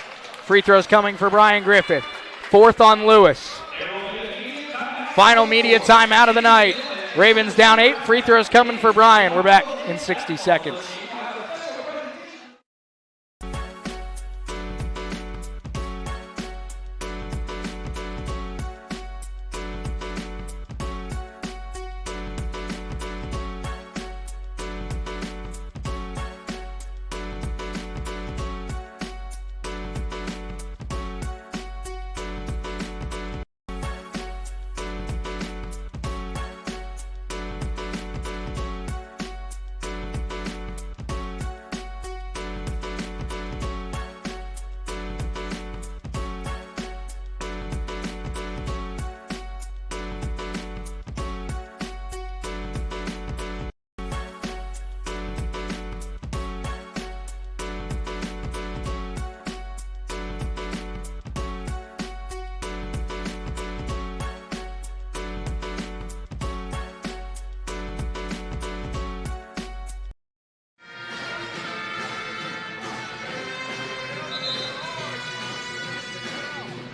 Free throws coming for Brian Griffith. 4th on Lewis. Final media timeout of the night. Ravens down 8, free throws coming for Brian. We're back in 60 seconds.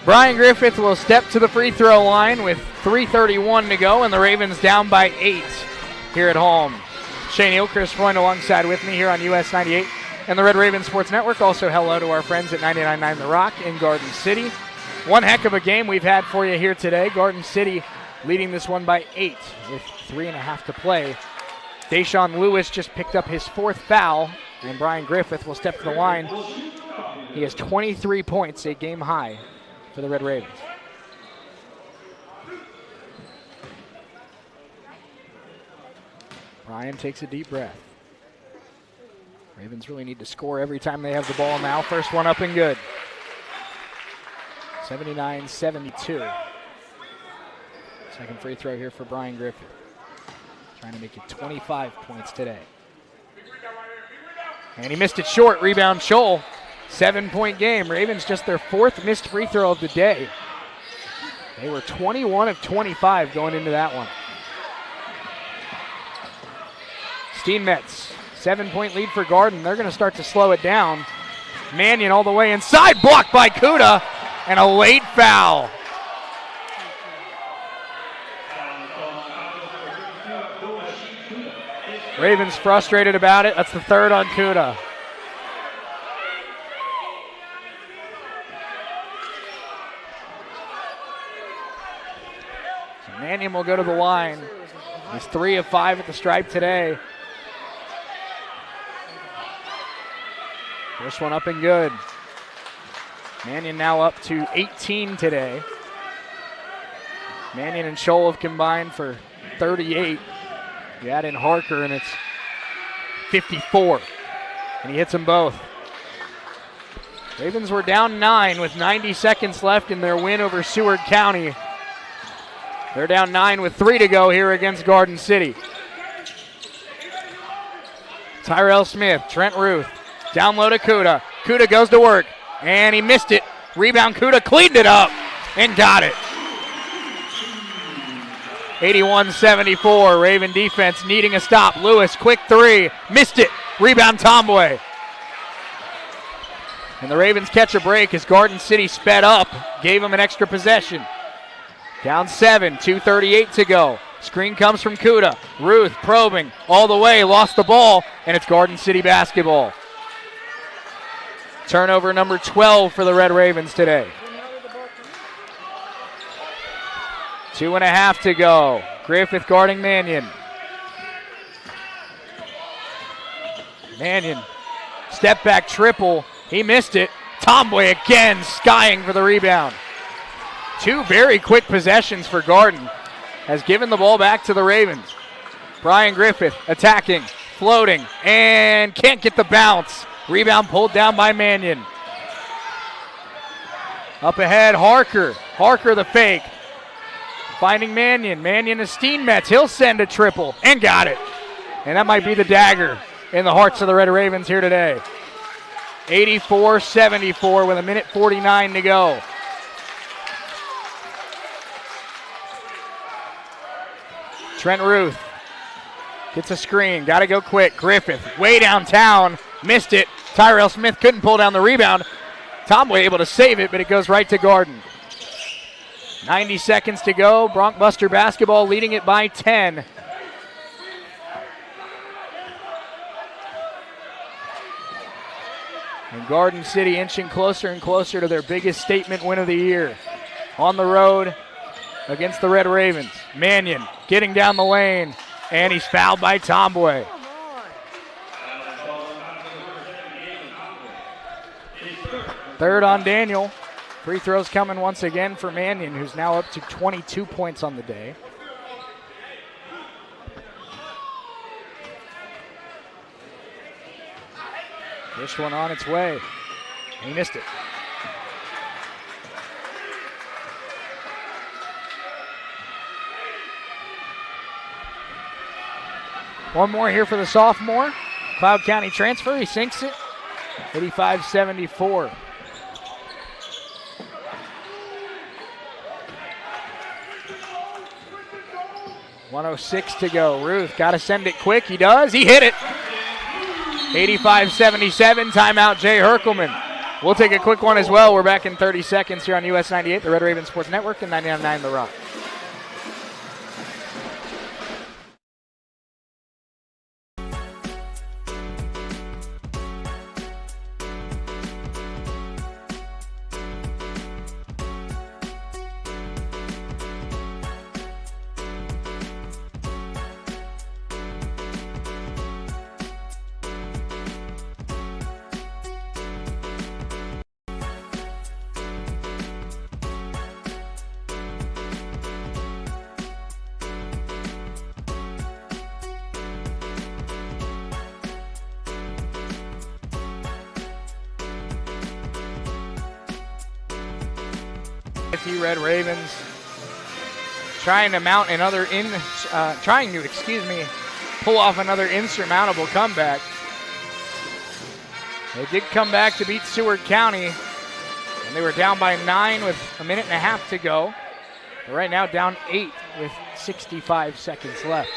Brian Griffith will step to the free throw line with 3:31 to go, and the Ravens down by 8 here at home. Shane Hill, Chris Freund alongside with me here on US 98 and the Red Raven Sports Network. Also hello to our friends at 99.9 The Rock in Garden City. One heck of a game we've had for you here today. Garden City leading this one by 8 with 3.5 to play. Deshaun Lewis just picked up his 4th foul, and Brian Griffith will step to the line. He has 23 points, a game high for the Red Ravens. Brian takes a deep breath. Ravens really need to score every time they have the ball now. First one up and good. 79-72. Second free throw here for Brian Griffith. Trying to make it 25 points today. And he missed it short. Rebound Scholl. 7-point game. Ravens just their 4th missed free throw of the day. They were 21 of 25 going into that one. Steenmetz, 7-point lead for Garden. They're going to start to slow it down. Mannion all the way inside, blocked by Kuda, and a late foul. Ravens frustrated about it. That's the 3rd on Kuda. Mannion will go to the line. He's 3 of 5 at the stripe today. First one up and good. Mannion now up to 18 today. Mannion and Scholl have combined for 38. You add in Harker and it's 54. And he hits them both. Ravens were down 9 with 90 seconds left in their win over Seward County. They're down 9 with 3 to go here against Garden City. Tyrell Smith, Trent Ruth, down low to Kuda. Kuda goes to work, and he missed it. Rebound, Kuda cleaned it up and got it. 81-74, Raven defense needing a stop. Lewis, quick 3, missed it. Rebound, Tomboy. And the Ravens catch a break as Garden City sped up, gave them an extra possession. Down 7, 2:38 to go. Screen comes from Kuda. Ruth probing all the way, lost the ball, and it's Garden City basketball. Turnover number 12 for the Red Ravens today. 2.5 to go. Griffith guarding Mannion. Mannion, step back triple. He missed it. Tomboy again skying for the rebound. Two very quick possessions for Garden. Has given the ball back to the Ravens. Brian Griffith attacking, floating, and can't get the bounce. Rebound pulled down by Mannion. Up ahead, Harker. Harker the fake. Finding Mannion. Mannion is Steenmetz. He'll send a triple and got it. And that might be the dagger in the hearts of the Red Ravens here today. 84-74 with 1:49 to go. Trent Ruth gets a screen. Got to go quick. Griffith way downtown. Missed it. Tyrell Smith couldn't pull down the rebound. Tomboy able to save it, but it goes right to Garden. 90 seconds to go. Bronkbuster basketball leading it by 10. And Garden City inching closer and closer to their biggest statement win of the year. On the road against the Red Ravens. Mannion getting down the lane, and he's fouled by Tomboy. Third on Daniel. Free throws coming once again for Mannion, who's now up to 22 points on the day. First one on its way. He missed it. One more here for the sophomore. Cloud County transfer. He sinks it. 85-74. .106 to go. Ruth got to send it quick. He does. He hit it. 85-77. Timeout, Jay Herkelman. We'll take a quick one as well. We're back in 30 seconds here on US 98, the Red Raven Sports Network, and 99.9 The Rock. Red Ravens trying to pull off another insurmountable comeback. They did come back to beat Seward County, and they were down by 9 with 1.5 minutes to go. They're right now down 8 with 65 seconds left.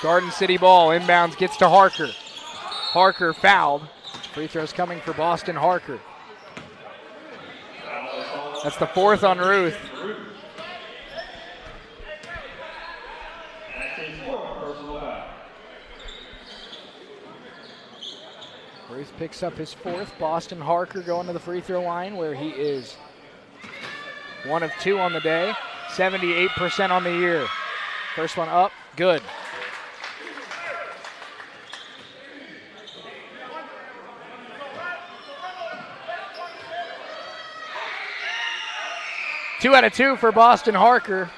Garden City ball, inbounds, gets to Harker. Harker fouled. Free throws coming for Boston Harker. That's the fourth on Ruth. Ruth picks up his fourth. Boston Harker going to the free throw line where he is 1 of 2 on the day, 78% on the year. First one up, good. Two out of 2 for Boston Harker.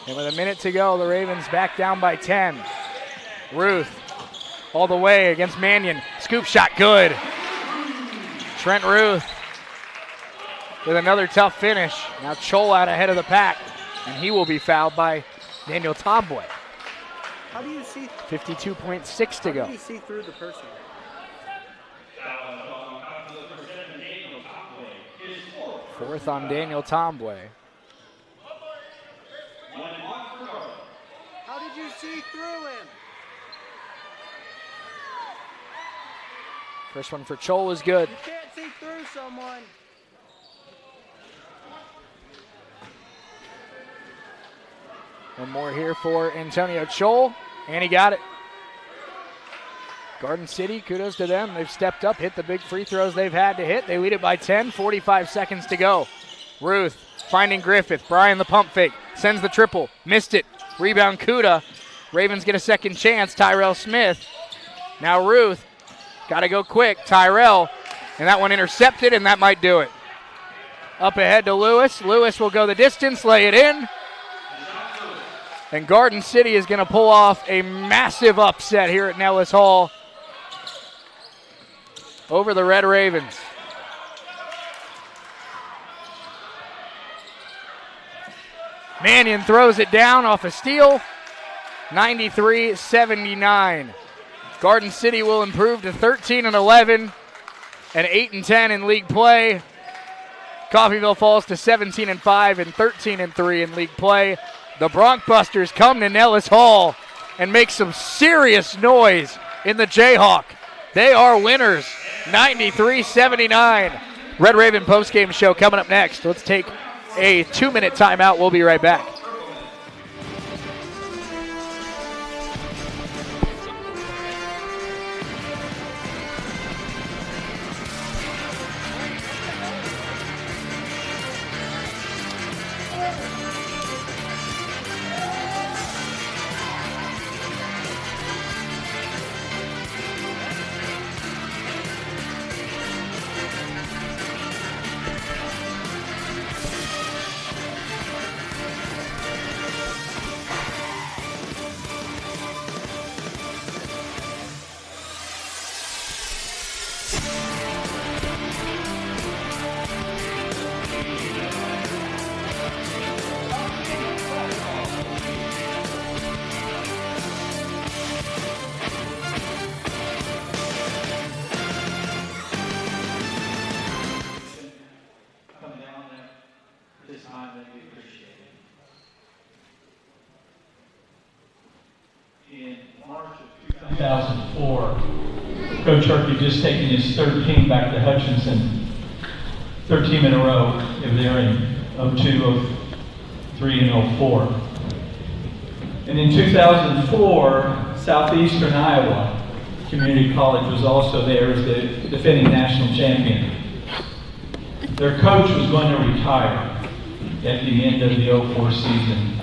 And with 1 minute to go, the Ravens back down by 10. Ruth all the way against Mannion. Scoop shot, good. Trent Ruth with another tough finish. Now Chol out ahead of the pack, and he will be fouled by Daniel Tomboy. How do you see? 52.6 to go. How do you see through the person? Fourth on Daniel Tomboy. How did you see through him? First one for Chol is good. You can't see through someone. One more here for Antonio Chol, and he got it. Garden City, kudos to them. They've stepped up, hit the big free throws they've had to hit. They lead it by 10, 45 seconds to go. Ruth finding Griffith. Brian the pump fake, sends the triple, missed it. Rebound Kuda, Ravens get a second chance. Tyrell Smith. Now Ruth. Got to go quick. Tyrell. And that one intercepted, and that might do it. Up ahead to Lewis. Lewis will go the distance, lay it in. And Garden City is going to pull off a massive upset here at Nellis Hall over the Red Ravens. Mannion throws it down off a steal. 93-79. Garden City will improve to 13-11 and 8-10 in league play. Coffeyville falls to 17-5 and 13-3 in league play. The Broncbusters come to Nellis Hall and make some serious noise in the Jayhawk. They are winners, 93-79. Red Raven postgame show coming up next. Let's take a 2-minute timeout. We'll be right back. March of 2004, Coach Herky just taken his third team back to Hutchinson. Third team in a row. They were there in 02, 03, and 04. And in 2004, Southeastern Iowa Community College was also there as the defending national champion. Their coach was going to retire at the end of the 04 season.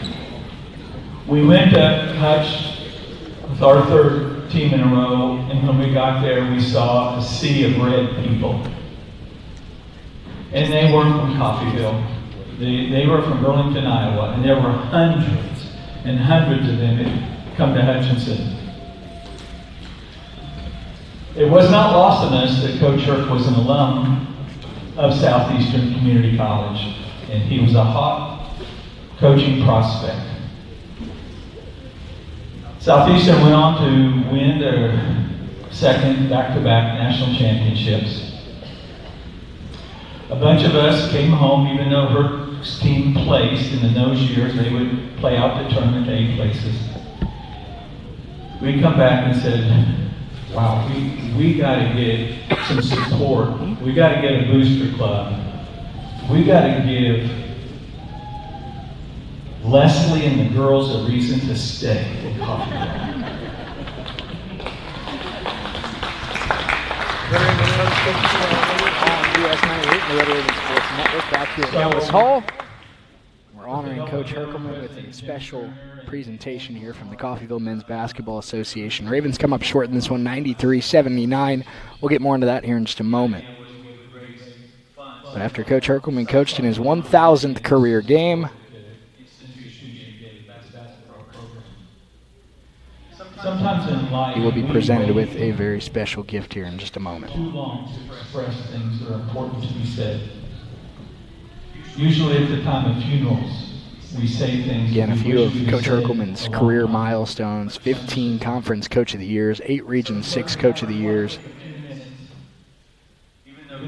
We went to Hutch with our third team in a row, and when we got there, we saw a sea of red people. And they weren't from Coffeyville. They were from Burlington, Iowa, and there were hundreds and hundreds of them had come to Hutchinson. It was not lost on us that Coach Herc was an alum of Southeastern Community College, and he was a hot coaching prospect. Southeastern went on to win their second back-to-back national championships. A bunch of us came home, even though Herc's team placed, and in those years they would play out the tournament to 8 places. We come back and said, wow, we got to get some support. We got to get a booster club. We got to give Leslie and the girls a reason to stay in Coffeyville. On US 98 and the Red Raven Sports Network back here at Nellis Hall. We're honoring Coach Herkelman with a special presentation here from the Coffeyville Men's Basketball Association. Ravens come up short in this one, 93-79. We'll get more into that here in just a moment. But after Coach Herkelman coached in his 1,000th career game, Sometimes in life, he will be presented with a very special gift here in just a moment. too long to express things that are important to be said. Usually at the time of funerals, we say things. Again, a we few wish of we'd Coach said Herkelman's a long career time. milestones: 15 Conference Coach of the Years, 8 Region 6 Coach of the Years.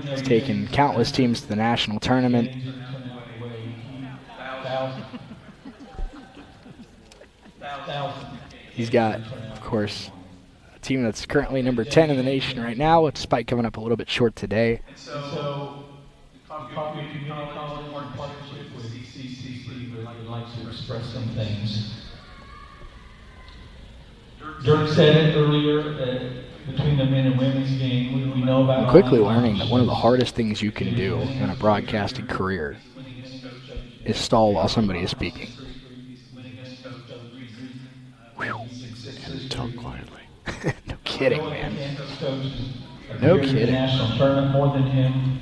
He's taken countless teams to the national tournament. He's got, of course, a team that's currently number 10 in the nation right now, despite coming up a little bit short today. So Coffeyville Community College, in partnership with CCC, would like to express some things. Dirk said it earlier, between the men and women's game, we know about. I'm quickly learning that one of the hardest things you can do in a broadcasting career is stall while somebody is speaking. Whew. Talk quietly. No kidding, man. Kansas coach No appeared in the kidding. national tournament more than him.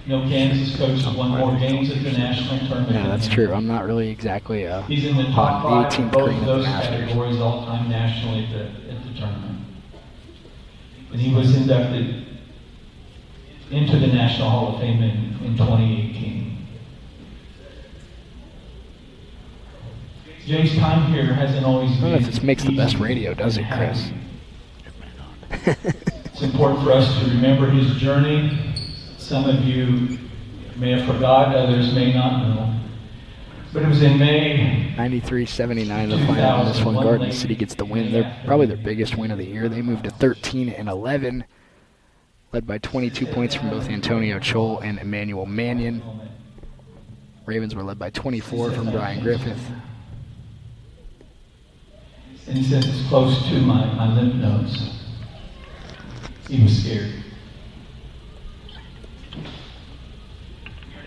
No Kansas coach has won more games at the national tournament. Yeah, than that's him. true. I'm not really exactly He's in the top on the 5 in 18th both green of at the those Masters. categories all-time nationally at the tournament. And he was inducted into the National Hall of Fame in 2018. Jay's time here hasn't always I been don't know if this makes the best easy radio, does it, and Chris? happy. It may not. It's important for us to remember his journey. Some of you may have forgot, others may not know. But it was in May 93-79 the final. This one, Garden City gets the win. They're probably their biggest win of the year. They moved to 13-11, led by 22 points from both Antonio Chol and Emmanuel Mannion. Ravens were led by 24 from Brian Griffith. And he says it's close to my lymph nodes. He was scared.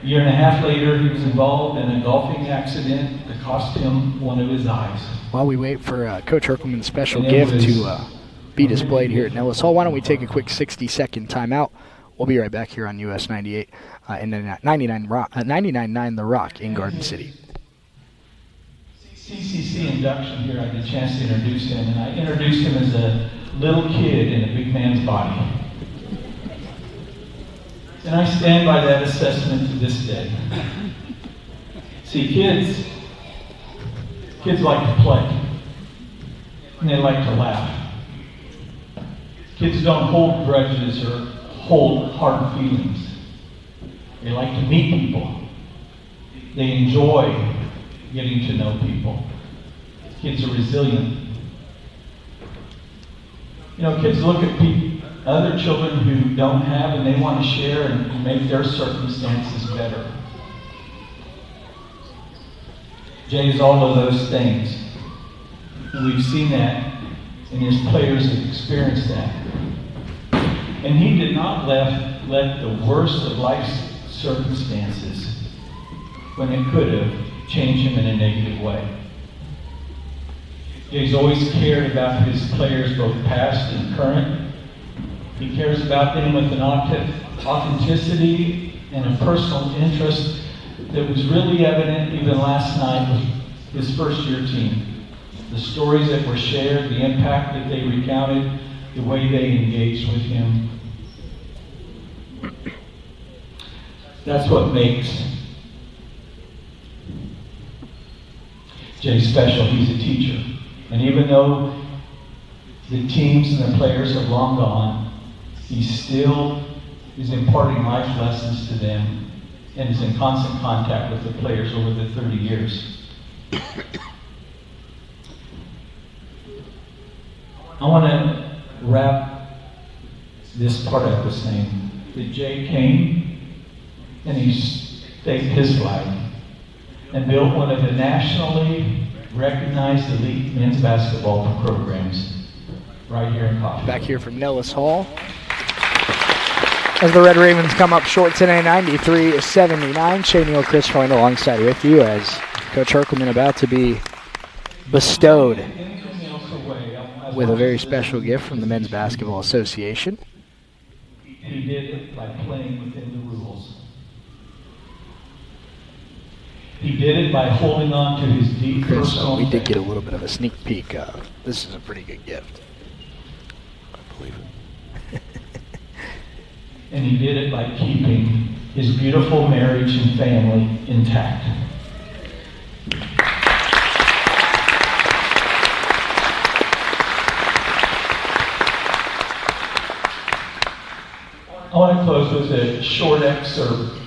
A year and a half later, he was involved in a golfing accident that cost him one of his eyes. While we wait for Coach Herkelman's special And it gift was to be displayed here at Nellis Hall, why don't we take a quick 60-second timeout? We'll be right back here on US 98 and then 99.9 The Rock in Garden City. CCC induction here, I had a chance to introduce him, and I introduced him as a little kid in a big man's body. And I stand by that assessment to this day. See, kids like to play, and they like to laugh. Kids don't hold grudges or hold hard feelings. They like to meet people. They enjoy getting to know people. Kids are resilient. You know, kids look at other children who don't have, and they want to share and make their circumstances better. Jay is all of those things. And we've seen that, and his players have experienced that. And he did not let the worst of life's circumstances, when it could have, change him in a negative way. He's always cared about his players, both past and current. He cares about them with an authenticity and a personal interest that was really evident even last night with his first-year team. The stories that were shared, the impact that they recounted, the way they engaged with him. That's what makes Jay special. He's a teacher. And even though the teams and the players have long gone, he still is imparting life lessons to them and is in constant contact with the players over the 30 years. I want to wrap this part up with saying that Jay came and he staked his flag and built one of the nationally recognized elite men's basketball programs right here in Coffee. Back here from Nellis Hall, as the Red Ravens come up short today, 93-79. Shea Neal, Chris Freund alongside with you as Coach Herkelman about to be bestowed with a very special gift from the Men's Basketball Association. He did it by playing within the rules. He did it by holding on to his deep Chris, personal we did faith. get a little bit of a sneak peek. This is a pretty good gift. I believe it. And he did it by keeping his beautiful marriage and family intact. I want to close with a short excerpt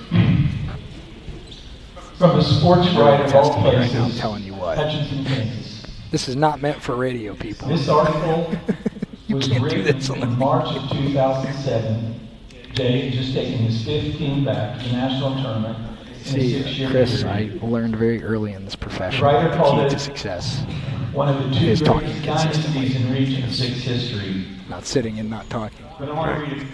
from a sports writer of all Testing me right now, I'm places, telling you what. Hutchinson, Kansas. This is not meant for radio, people. This article You was can't do written this on the in March of 2007. Jay had just taken his 5th team back to the national tournament in a See, 6-year Chris, period. I learned very early in this profession The writer that the called key it to success, One of the two is talking greatest consistently. dynasties in Region 6 history. not sitting and not talking. But I want to read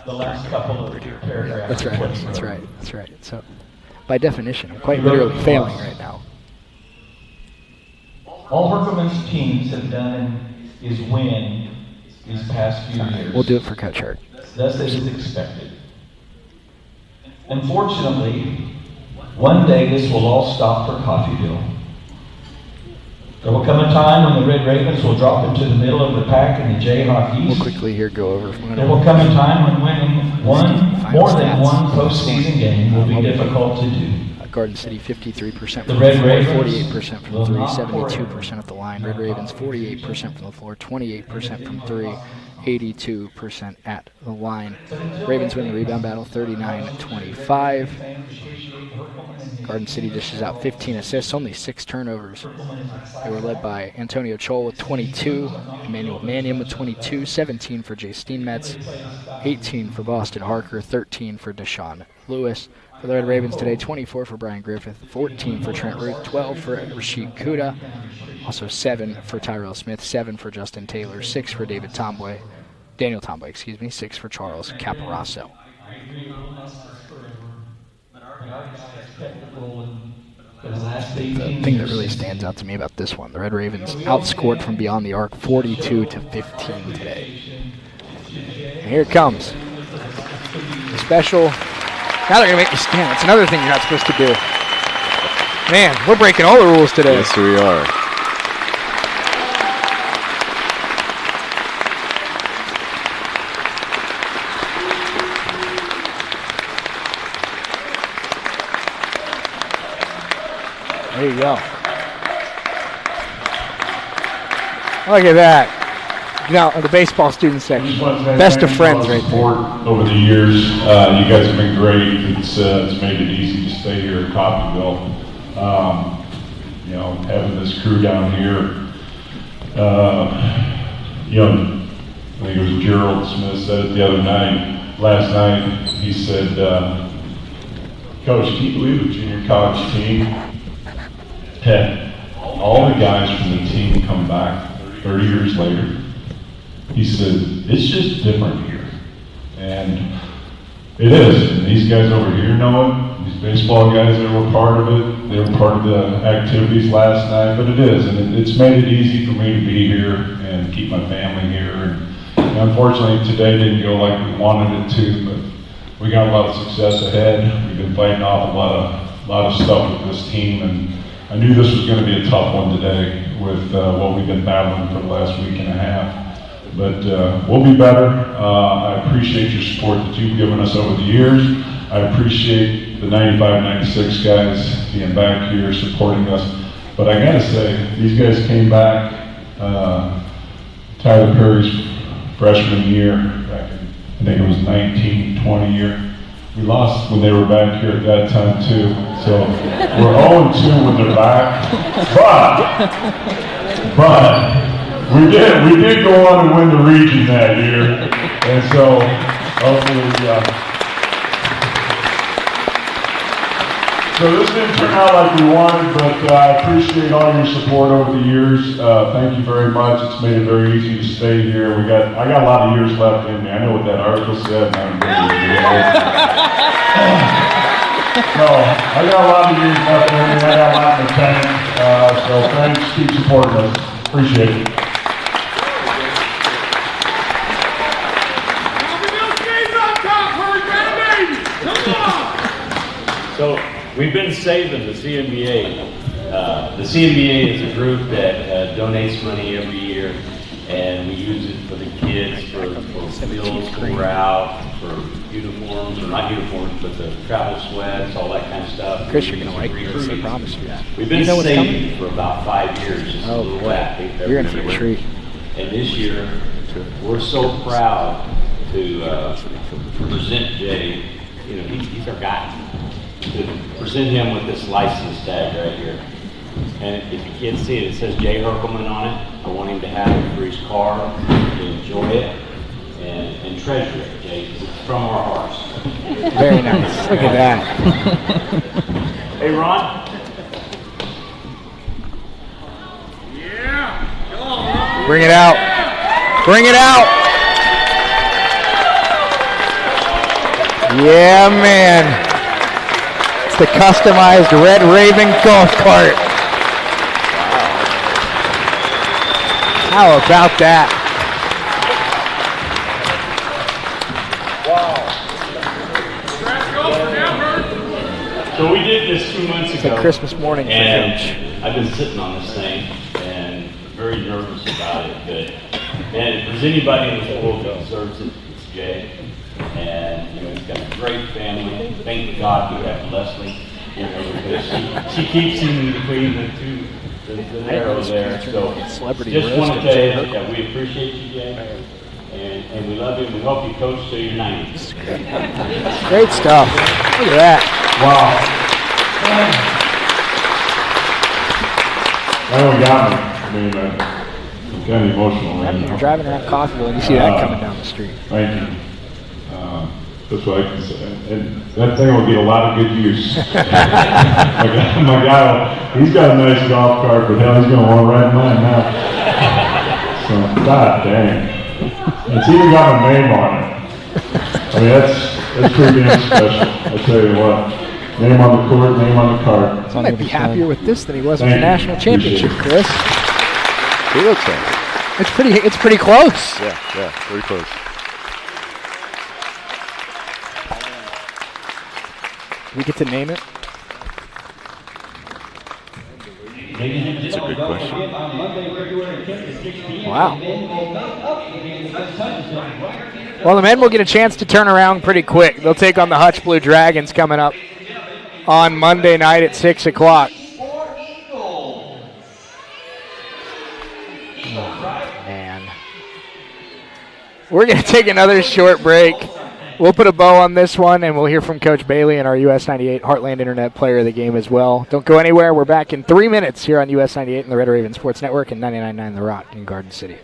the last couple of paragraphs. That's right, that's right, that's right. So, by definition, I'm quite literally failing right now. All Herkelman's teams have done is win these past few years. We'll do it for Coach Hurt. Thus as is expected. Unfortunately, one day this will all stop for Coffeyville. There will come a time when the Red Ravens will drop into the middle of the pack in the Jayhawk East. We'll quickly here go over. There will come a time when winning more than one postseason game will be difficult to do. Garden City 53% The from Red the floor, Ravens 48% from will three, not 72% at the line. Red Ravens 48% from the floor, 28% from three, 82% at the line. Ravens win the rebound battle 39-25. Garden City dishes out 15 assists, only 6 turnovers. They were led by Antonio Chol with 22, Emmanuel Mannion with 22, 17 for Jay Steenmetz, 18 for Boston Harker, 13 for Deshaun Lewis. For the Red Ravens today, 24 for Brian Griffith, 14 for Trent Ruth, 12 for Rashid Kuda, also 7 for Tyrell Smith, 7 for Justin Taylor, 6 for Daniel Tomboy, 6 for Charles Caparasso. The thing that really stands out to me about this one, the Red Ravens outscored from beyond the arc 42-15 today. And here it comes. The special. Now they're going to make you stand. That's another thing you're not supposed to do. Man, we're breaking all the rules today. Yes, we are. There you go. Look at that. Now, the baseball student section. Best of friends right there. Over the years, you guys have been great. It's made it easy to stay here at Coffeyville. You know, having this crew down here, you know, I think it was Gerald Smith said it the other night, last night, he said, Coach, can you believe the junior college team had all the guys from the team come back 30 years later? He said, it's just different here. And it is. And these guys over here know it. These baseball guys that were part of it, they were part of the activities last night, but it is. And it's made it easy for me to be here and keep my family here. And unfortunately, today didn't go like we wanted it to, but we got a lot of success ahead. We've been fighting off a lot of stuff with this team, and I knew this was going to be a tough one today with what we've been battling for the last week and a half. But we'll be better. I appreciate your support that you've given us over the years. I appreciate the 95-96 guys being back here supporting us. But I gotta say, these guys came back. Tyler Perry's freshman year, back in, I think it was 19-20 year. We lost when they were back here at that time too. So we're 0-2 when they're back. But we did go on and win the region that year, and so hopefully, so this didn't turn out like we wanted, but I appreciate all your support over the years. Thank you very much. It's made it very easy to stay here. I got a lot of years left in me. I know what that article said, and I'm so I got a lot of years left in me. I got a lot in the tank. So thanks. Keep supporting us. Appreciate it. So we've been saving the CNBA. The CNBA is a group that donates money every year, and we use it for the kids, for meals when we're out, for uniforms, or not uniforms, but the travel sweats, all that kind of stuff. Chris, you're going to like this, I promise you. We've been saving for about 5 years. Just oh, a little boy. bit. You're in for a treat. And this year, we're so proud to present Jay. You know, he's our guy. To present him with this license tag right here. And if you can't see it, it says Jay Herkelman on it. I want him to have it for his car, to enjoy it, and treasure it, Jay, 'cause it's from our hearts. Very nice. Look at that. Hey, Ron. Bring it out. Bring it out. Yeah, man. It's the customized Red Raven golf cart. How about that? So we did this 2 months It's ago. like Christmas morning for and Coach. I've been sitting on this thing and very nervous about it. But man, if there's anybody in this world that deserves it, it's Jay. And you know, he's got a great family. Thank God we have Leslie. You know, because she keeps him between the two, the arrows there. So Celebrity just roast want to of tell Jay you Hooker. that we appreciate you, Jay. And we love you. We hope you coach till your 90s. Great stuff. Look at that. Wow. That one got me. I mean, I'm kind of emotional right You're now. driving around Coffeyville and you see that coming down the street. Thank you. That's what I can say. And that thing will get a lot of good use. my guy, he's got a nice golf cart, but hell, he's going to want to ride mine now. So, god dang. It's even got a name on it. I mean, that's pretty damn special. I tell you what. Name on the court, name on the card. He might be happier with this than he was with Thank the you. national championship, Appreciate Chris. He looks happy. It's pretty close. Yeah, very close. We get to name it. That's a good question. Wow. Well, the men will get a chance to turn around pretty quick. They'll take on the Hutch Blue Dragons coming up on Monday night at 6 o'clock. Oh, man. We're going to take another short break. We'll put a bow on this one, and we'll hear from Coach Bailey and our US 98 Heartland Internet Player of the Game as well. Don't go anywhere. We're back in 3 minutes here on US 98 and the Red Raven Sports Network and 99.9 The Rock in Garden City.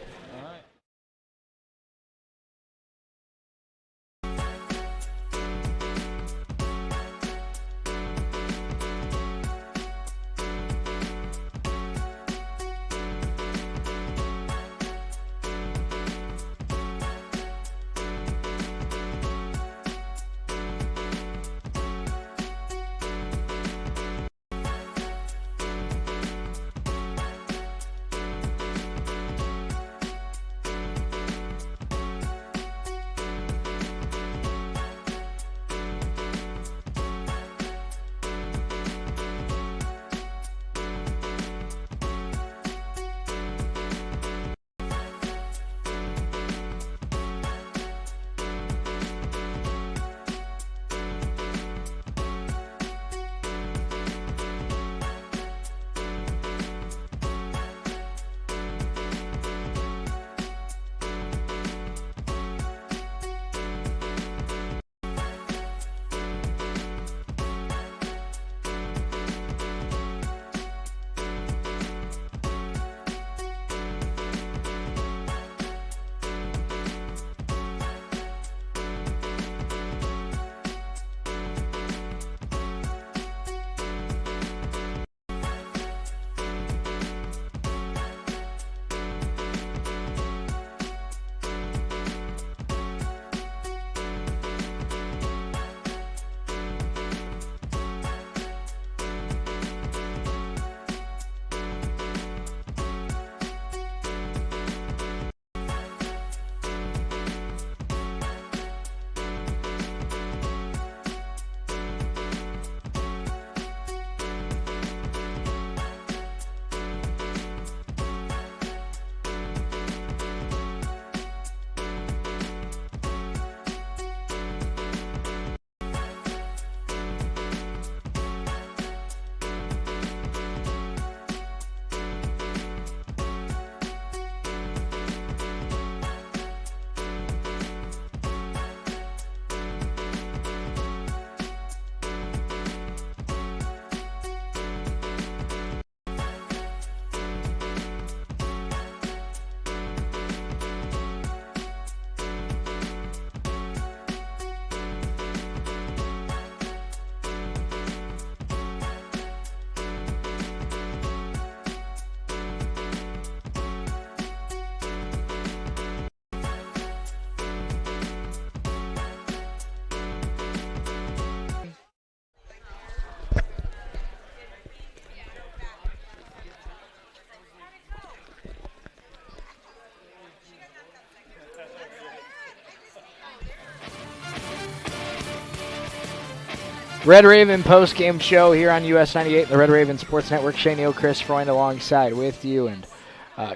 Red Raven post-game show here on US 98, the Red Raven Sports Network. Shane Neal, Chris Freund alongside with you. And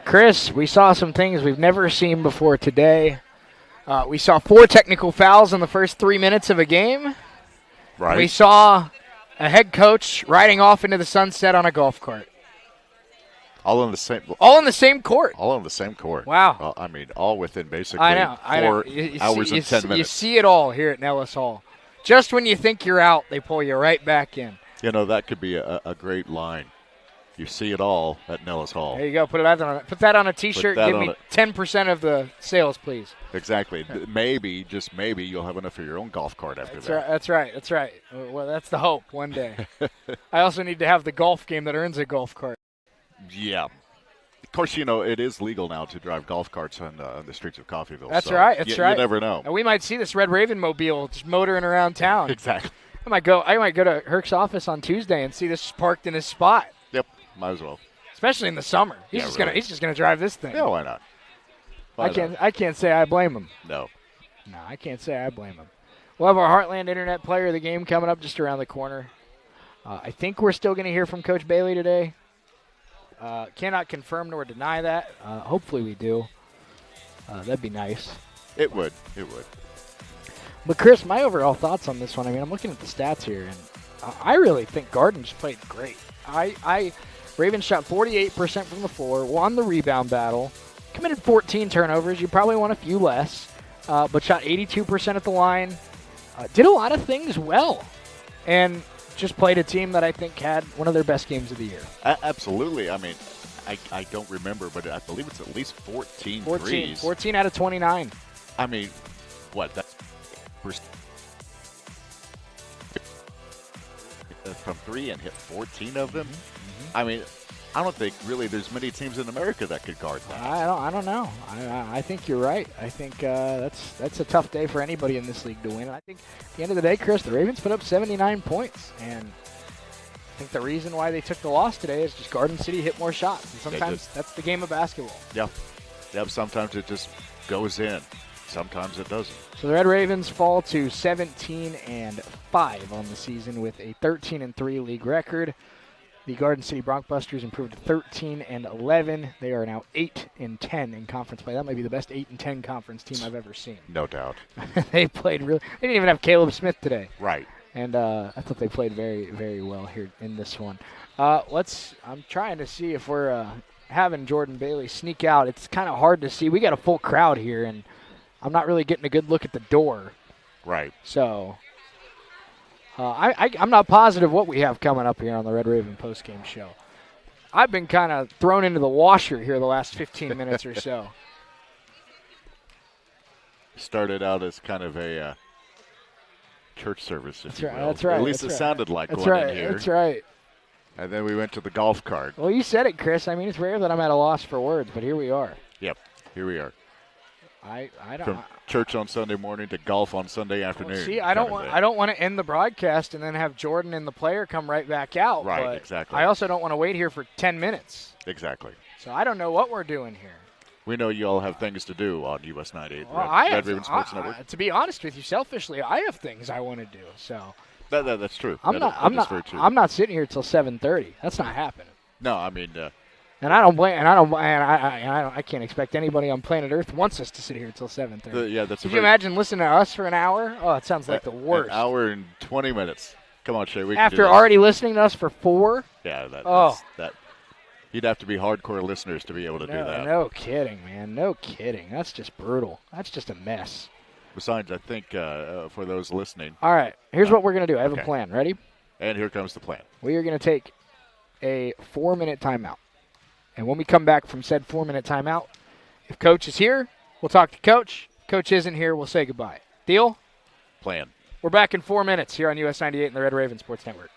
Chris, we saw some things we've never seen before today. We saw 4 technical fouls in the first 3 minutes of a game. Right. We saw a head coach riding off into the sunset on a golf cart. All in the same. All in the same court. All on the same court. Wow. Well, I mean, all within basically I know. 4 hours and 10 minutes. You see it all here at Nellis Hall. Just when you think you're out, they pull you right back in. You know, that could be a great line. You see it all at Nellis Hall. There you go. Put that on a T-shirt. Give me 10% of the sales, please. Exactly. Maybe, just maybe, you'll have enough for your own golf cart after that. That's right. Well, that's the hope one day. I also need to have the golf game that earns a golf cart. Yeah. Of course, you know, it is legal now to drive golf carts on the streets of Coffeyville. That's so right. That's right. You never know. And we might see this Red Raven mobile just motoring around town. Exactly. I might go to Herc's office on Tuesday and see this parked in his spot. Yep. Might as well. Especially in the summer. He's just gonna drive this thing. Yeah, why not? I can't say I blame him. No, I can't say I blame him. We'll have our Heartland Internet Player of the Game coming up just around the corner. I think we're still going to hear from Coach Bailey today. Cannot confirm nor deny that. Hopefully we do. That'd be nice. it would. But, Chris, my overall thoughts on this one, I mean, I'm looking at the stats here, and I really think Garden's played great. Ravens shot 48% from the floor, won the rebound battle, committed 14 turnovers. You probably want a few less, but shot 82% at the line. Did a lot of things well, and just played a team that I think had one of their best games of the year. Absolutely. I mean, I don't remember, but I believe it's at least 14 threes. 14 out of 29. I mean, what? That's from 3 and hit 14 of them. Mm-hmm. I mean, I don't think really there's many teams in America that could guard that. I don't know. I think you're right. I think that's a tough day for anybody in this league to win. I think at the end of the day, Chris, the Ravens put up 79 points, and I think the reason why they took the loss today is just Garden City hit more shots, and sometimes that's the game of basketball. Yeah. Sometimes it just goes in. Sometimes it doesn't. So the Red Ravens fall to 17-5 on the season with a 13-3 league record. The Garden City Broncbusters improved to 13-11. They are now 8-10 in conference play. That might be the best 8-10 conference team I've ever seen. No doubt. They played really. They didn't even have Caleb Smith today. Right. And I thought they played very, very well here in this one. I'm trying to see if we're having Jordan Bailey sneak out. It's kind of hard to see. We got a full crowd here, and I'm not really getting a good look at the door. Right. So I'm not positive what we have coming up here on the Red Raven postgame show. I've been kind of thrown into the washer here the last 15 minutes or so. Started out as kind of a church service, if you will. That's right. At least it sounded like that's one right, in here. That's right. And then we went to the golf cart. Well, you said it, Chris. I mean, it's rare that I'm at a loss for words, but here we are. Yep, here we are. I don't. From church on Sunday morning to golf on Sunday afternoon. See, I don't want to end the broadcast and then have Jordan and the player come right back out. Right, but exactly. I also don't want to wait here for 10 minutes. Exactly. So I don't know what we're doing here. We know you all have things to do on US 98. Well, Red Raven Sports Network. To be honest with you, selfishly, I have things I want to do. So that's true. I'm not sitting here till 7:30. That's not happening. No, I mean. And I can't expect anybody on planet Earth wants us to sit here until 7:30. Yeah, that's. Could you imagine listening to us for an hour? Oh, it sounds like the worst. An hour and 20 minutes. Come on, Shay. After already listening to us for 4. Yeah, that. You'd have to be hardcore listeners to be able to do that. No kidding, man. No kidding. That's just brutal. That's just a mess. Besides, I think for those listening. All right. Here's what we're gonna do. I have a plan. Ready? And here comes the plan. We are gonna take a 4-minute timeout. And when we come back from said 4-minute timeout, if Coach is here, we'll talk to Coach. Coach isn't here, we'll say goodbye. Deal? Plan. We're back in 4 minutes here on US 98 and the Red Raven Sports Network.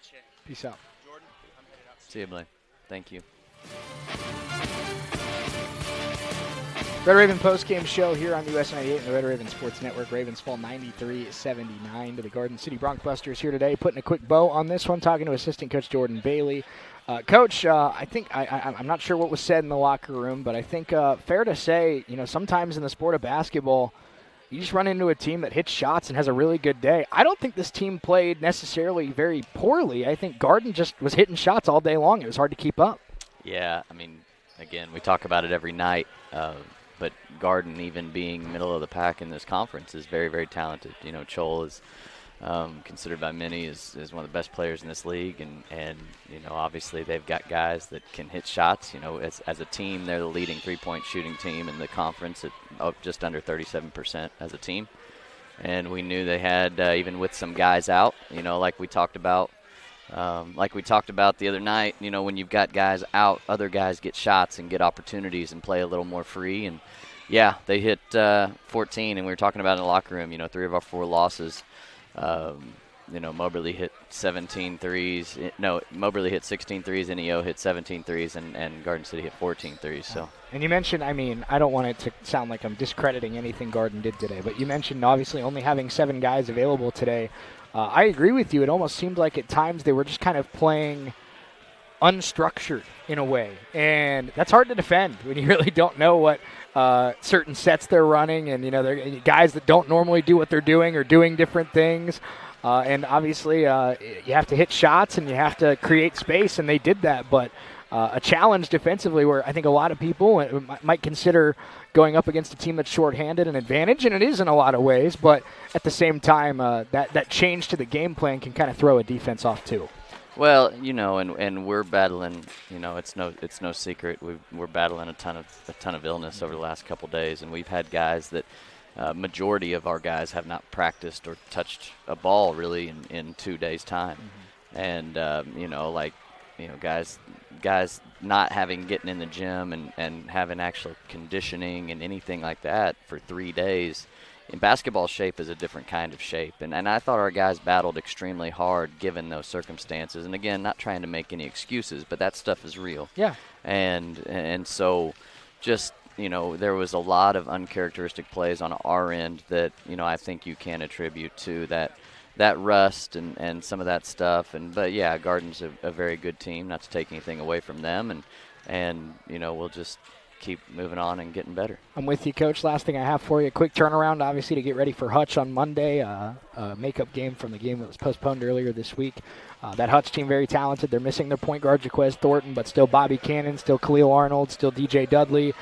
Jay. Peace out. Jordan, I'm headed up. See you, Blaine. Thank you. Red Raven postgame show here on US 98 and the Red Raven Sports Network. Ravens fall 93-79 to the Garden City Broncbusters here today. Putting a quick bow on this one, talking to assistant coach Jordan Bailey. Coach, I think I'm not sure what was said in the locker room, but I think fair to say, sometimes in the sport of basketball, you just run into a team that hits shots and has a really good day. I don't think this team played necessarily very poorly. I think Garden just was hitting shots all day long. It was hard to keep up. Yeah, again, we talk about it every night, but Garden, even being middle of the pack in this conference, is very, very talented. Chol is considered by many as one of the best players in this league, and obviously they've got guys that can hit shots. As a team, they're the leading three-point shooting team in the conference at just under 37% as a team. And we knew they had, even with some guys out, like we talked about the other night, when you've got guys out, other guys get shots and get opportunities and play a little more free. And, yeah, they hit 14, and we were talking about in the locker room, 3 of our 4 losses. Moberly hit 17 threes. Moberly hit 16 threes, NEO hit 17 threes, and Garden City hit 14 threes. So. And you mentioned, I don't want it to sound like I'm discrediting anything Garden did today, but you mentioned obviously only having 7 guys available today. I agree with you. It almost seemed like at times they were just kind of playing unstructured in a way. And that's hard to defend when you really don't know what certain sets they're running. And, they're guys that don't normally do what they're doing or doing different things. And obviously you have to hit shots and you have to create space, and they did that. But a challenge defensively where I think a lot of people might consider going up against a team that's shorthanded an advantage, and it is in a lot of ways, but at the same time, that change to the game plan can kind of throw a defense off too. Well, and we're battling. It's no secret we're battling a ton of illness over the last couple of days, and we've had guys that majority of our guys have not practiced or touched a ball really in 2 days' time, and guys not getting in the gym and having actual conditioning and anything like that for 3 days. In basketball, shape is a different kind of shape, and I thought our guys battled extremely hard given those circumstances. And again, not trying to make any excuses, but that stuff is real. Yeah. And so just there was a lot of uncharacteristic plays on our end that I think you can attribute to that rust and some of that stuff. But yeah, Garden's a very good team, not to take anything away from them, and we'll just keep moving on and getting better. I'm with you, Coach. Last thing I have for you, quick turnaround, obviously, to get ready for Hutch on Monday, makeup game from the game that was postponed earlier this week. That Hutch team, very talented. They're missing their point guard, Jaquez Thornton, but still Bobby Cannon, still Khalil Arnold, still DJ Dudley,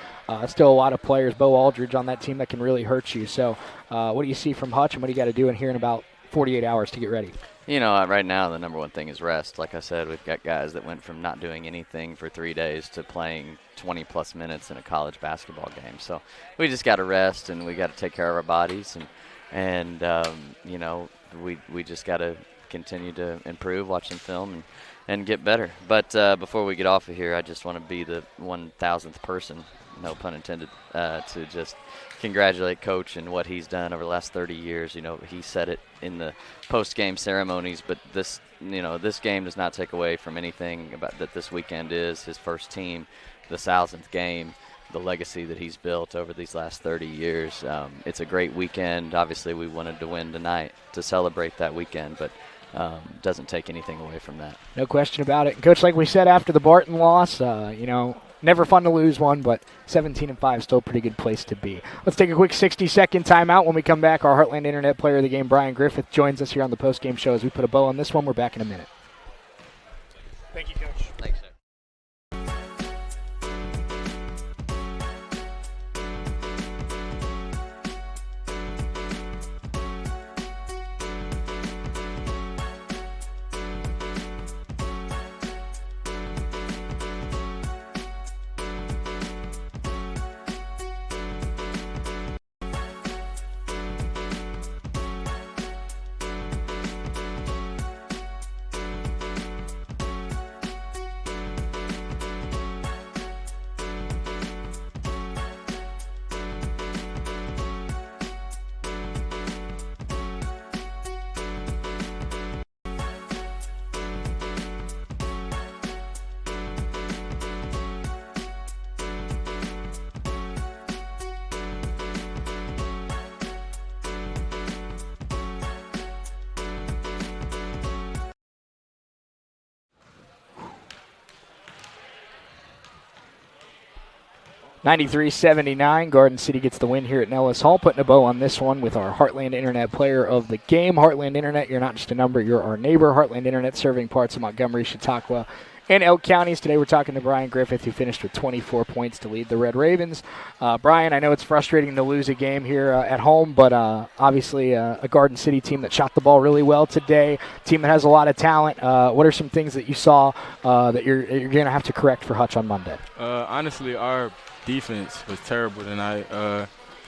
still a lot of players, Bo Aldridge on that team that can really hurt you. So what do you see from Hutch, and what do you got to do in here in about 48 hours to get ready? Right now the number one thing is rest. Like I said, we've got guys that went from not doing anything for 3 days to playing 20-plus minutes in a college basketball game. So we just got to rest, and we got to take care of our bodies, and we just got to continue to improve, watch some film, and get better. But before we get off of here, I just want to be the 1,000th person, no pun intended, to just congratulate Coach and what he's done over the last 30 years. He said it in the post-game ceremonies, but this game does not take away from anything about that. This weekend is his first team, the 1,000th game, the legacy that he's built over these last 30 years. It's a great weekend. Obviously, we wanted to win tonight to celebrate that weekend, but doesn't take anything away from that. No question about it. And Coach, like we said after the Barton loss, never fun to lose one, but 17-5 still a pretty good place to be. Let's take a quick 60-second timeout. When we come back, our Heartland Internet Player of the Game, Brian Griffith, joins us here on the post-game show as we put a bow on this one. We're back in a minute. Thank you, Coach. Thanks, sir. 93-79, Garden City gets the win here at Nellis Hall, putting a bow on this one with our Heartland Internet player of the game. Heartland Internet, you're not just a number, you're our neighbor. Heartland Internet serving parts of Montgomery, Chautauqua, and Elk counties. Today we're talking to Brian Griffith, who finished with 24 points to lead the Red Ravens. Brian, I know it's frustrating to lose a game here at home, but obviously a Garden City team that shot the ball really well today, team that has a lot of talent. What are some things that you saw that you're going to have to correct for Hutch on Monday? Honestly, our defense was terrible tonight.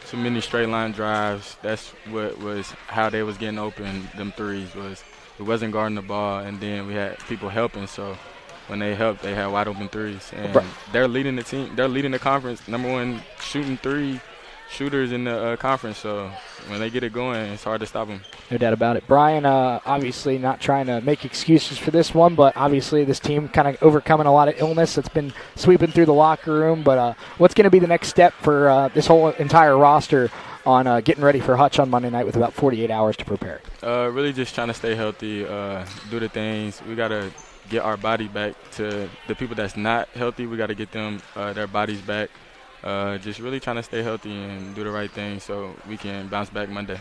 Too many straight line drives. That's what was how they was getting open. Them threes was we wasn't guarding the ball, and then we had people helping. So when they helped, they had wide open threes, and they're leading the team. They're leading the conference. #1 shooting three shooters in the conference. So when they get it going, it's hard to stop them. No doubt about it. Brian, obviously not trying to make excuses for this one, but obviously this team kind of overcoming a lot of illness that's been sweeping through the locker room. But what's going to be the next step for this whole entire roster on getting ready for Hutch on Monday night with about 48 hours to prepare? Really just trying to stay healthy, do the things. We got to get our body back to the people that's not healthy. We got to get them their bodies back. Just really trying to stay healthy and do the right thing so we can bounce back Monday.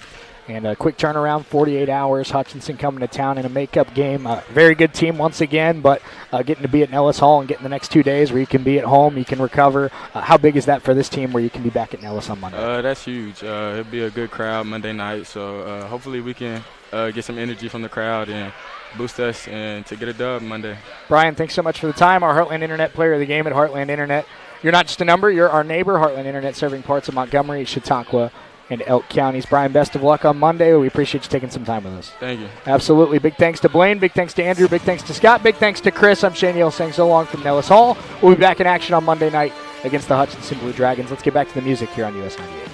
And a quick turnaround, 48 hours. Hutchinson coming to town in a makeup game. Very good team once again, but getting to be at Nellis Hall and getting the next 2 days where you can be at home, you can recover. How big is that for this team where you can be back at Nellis on Monday? That's huge. It'll be a good crowd Monday night, so hopefully we can get some energy from the crowd and boost us and to get a dub Monday. Brian, thanks so much for the time. Our Heartland Internet player of the game at Heartland Internet. You're not just a number, you're our neighbor. Heartland Internet serving parts of Montgomery, Chautauqua, and Elk counties. Brian, best of luck on Monday. We appreciate you taking some time with us. Thank you. Absolutely. Big thanks to Blaine. Big thanks to Andrew. Big thanks to Scott. Big thanks to Chris. I'm Shane Yale saying so long from Nellis Hall. We'll be back in action on Monday night against the Hutchinson Blue Dragons. Let's get back to the music here on US 98.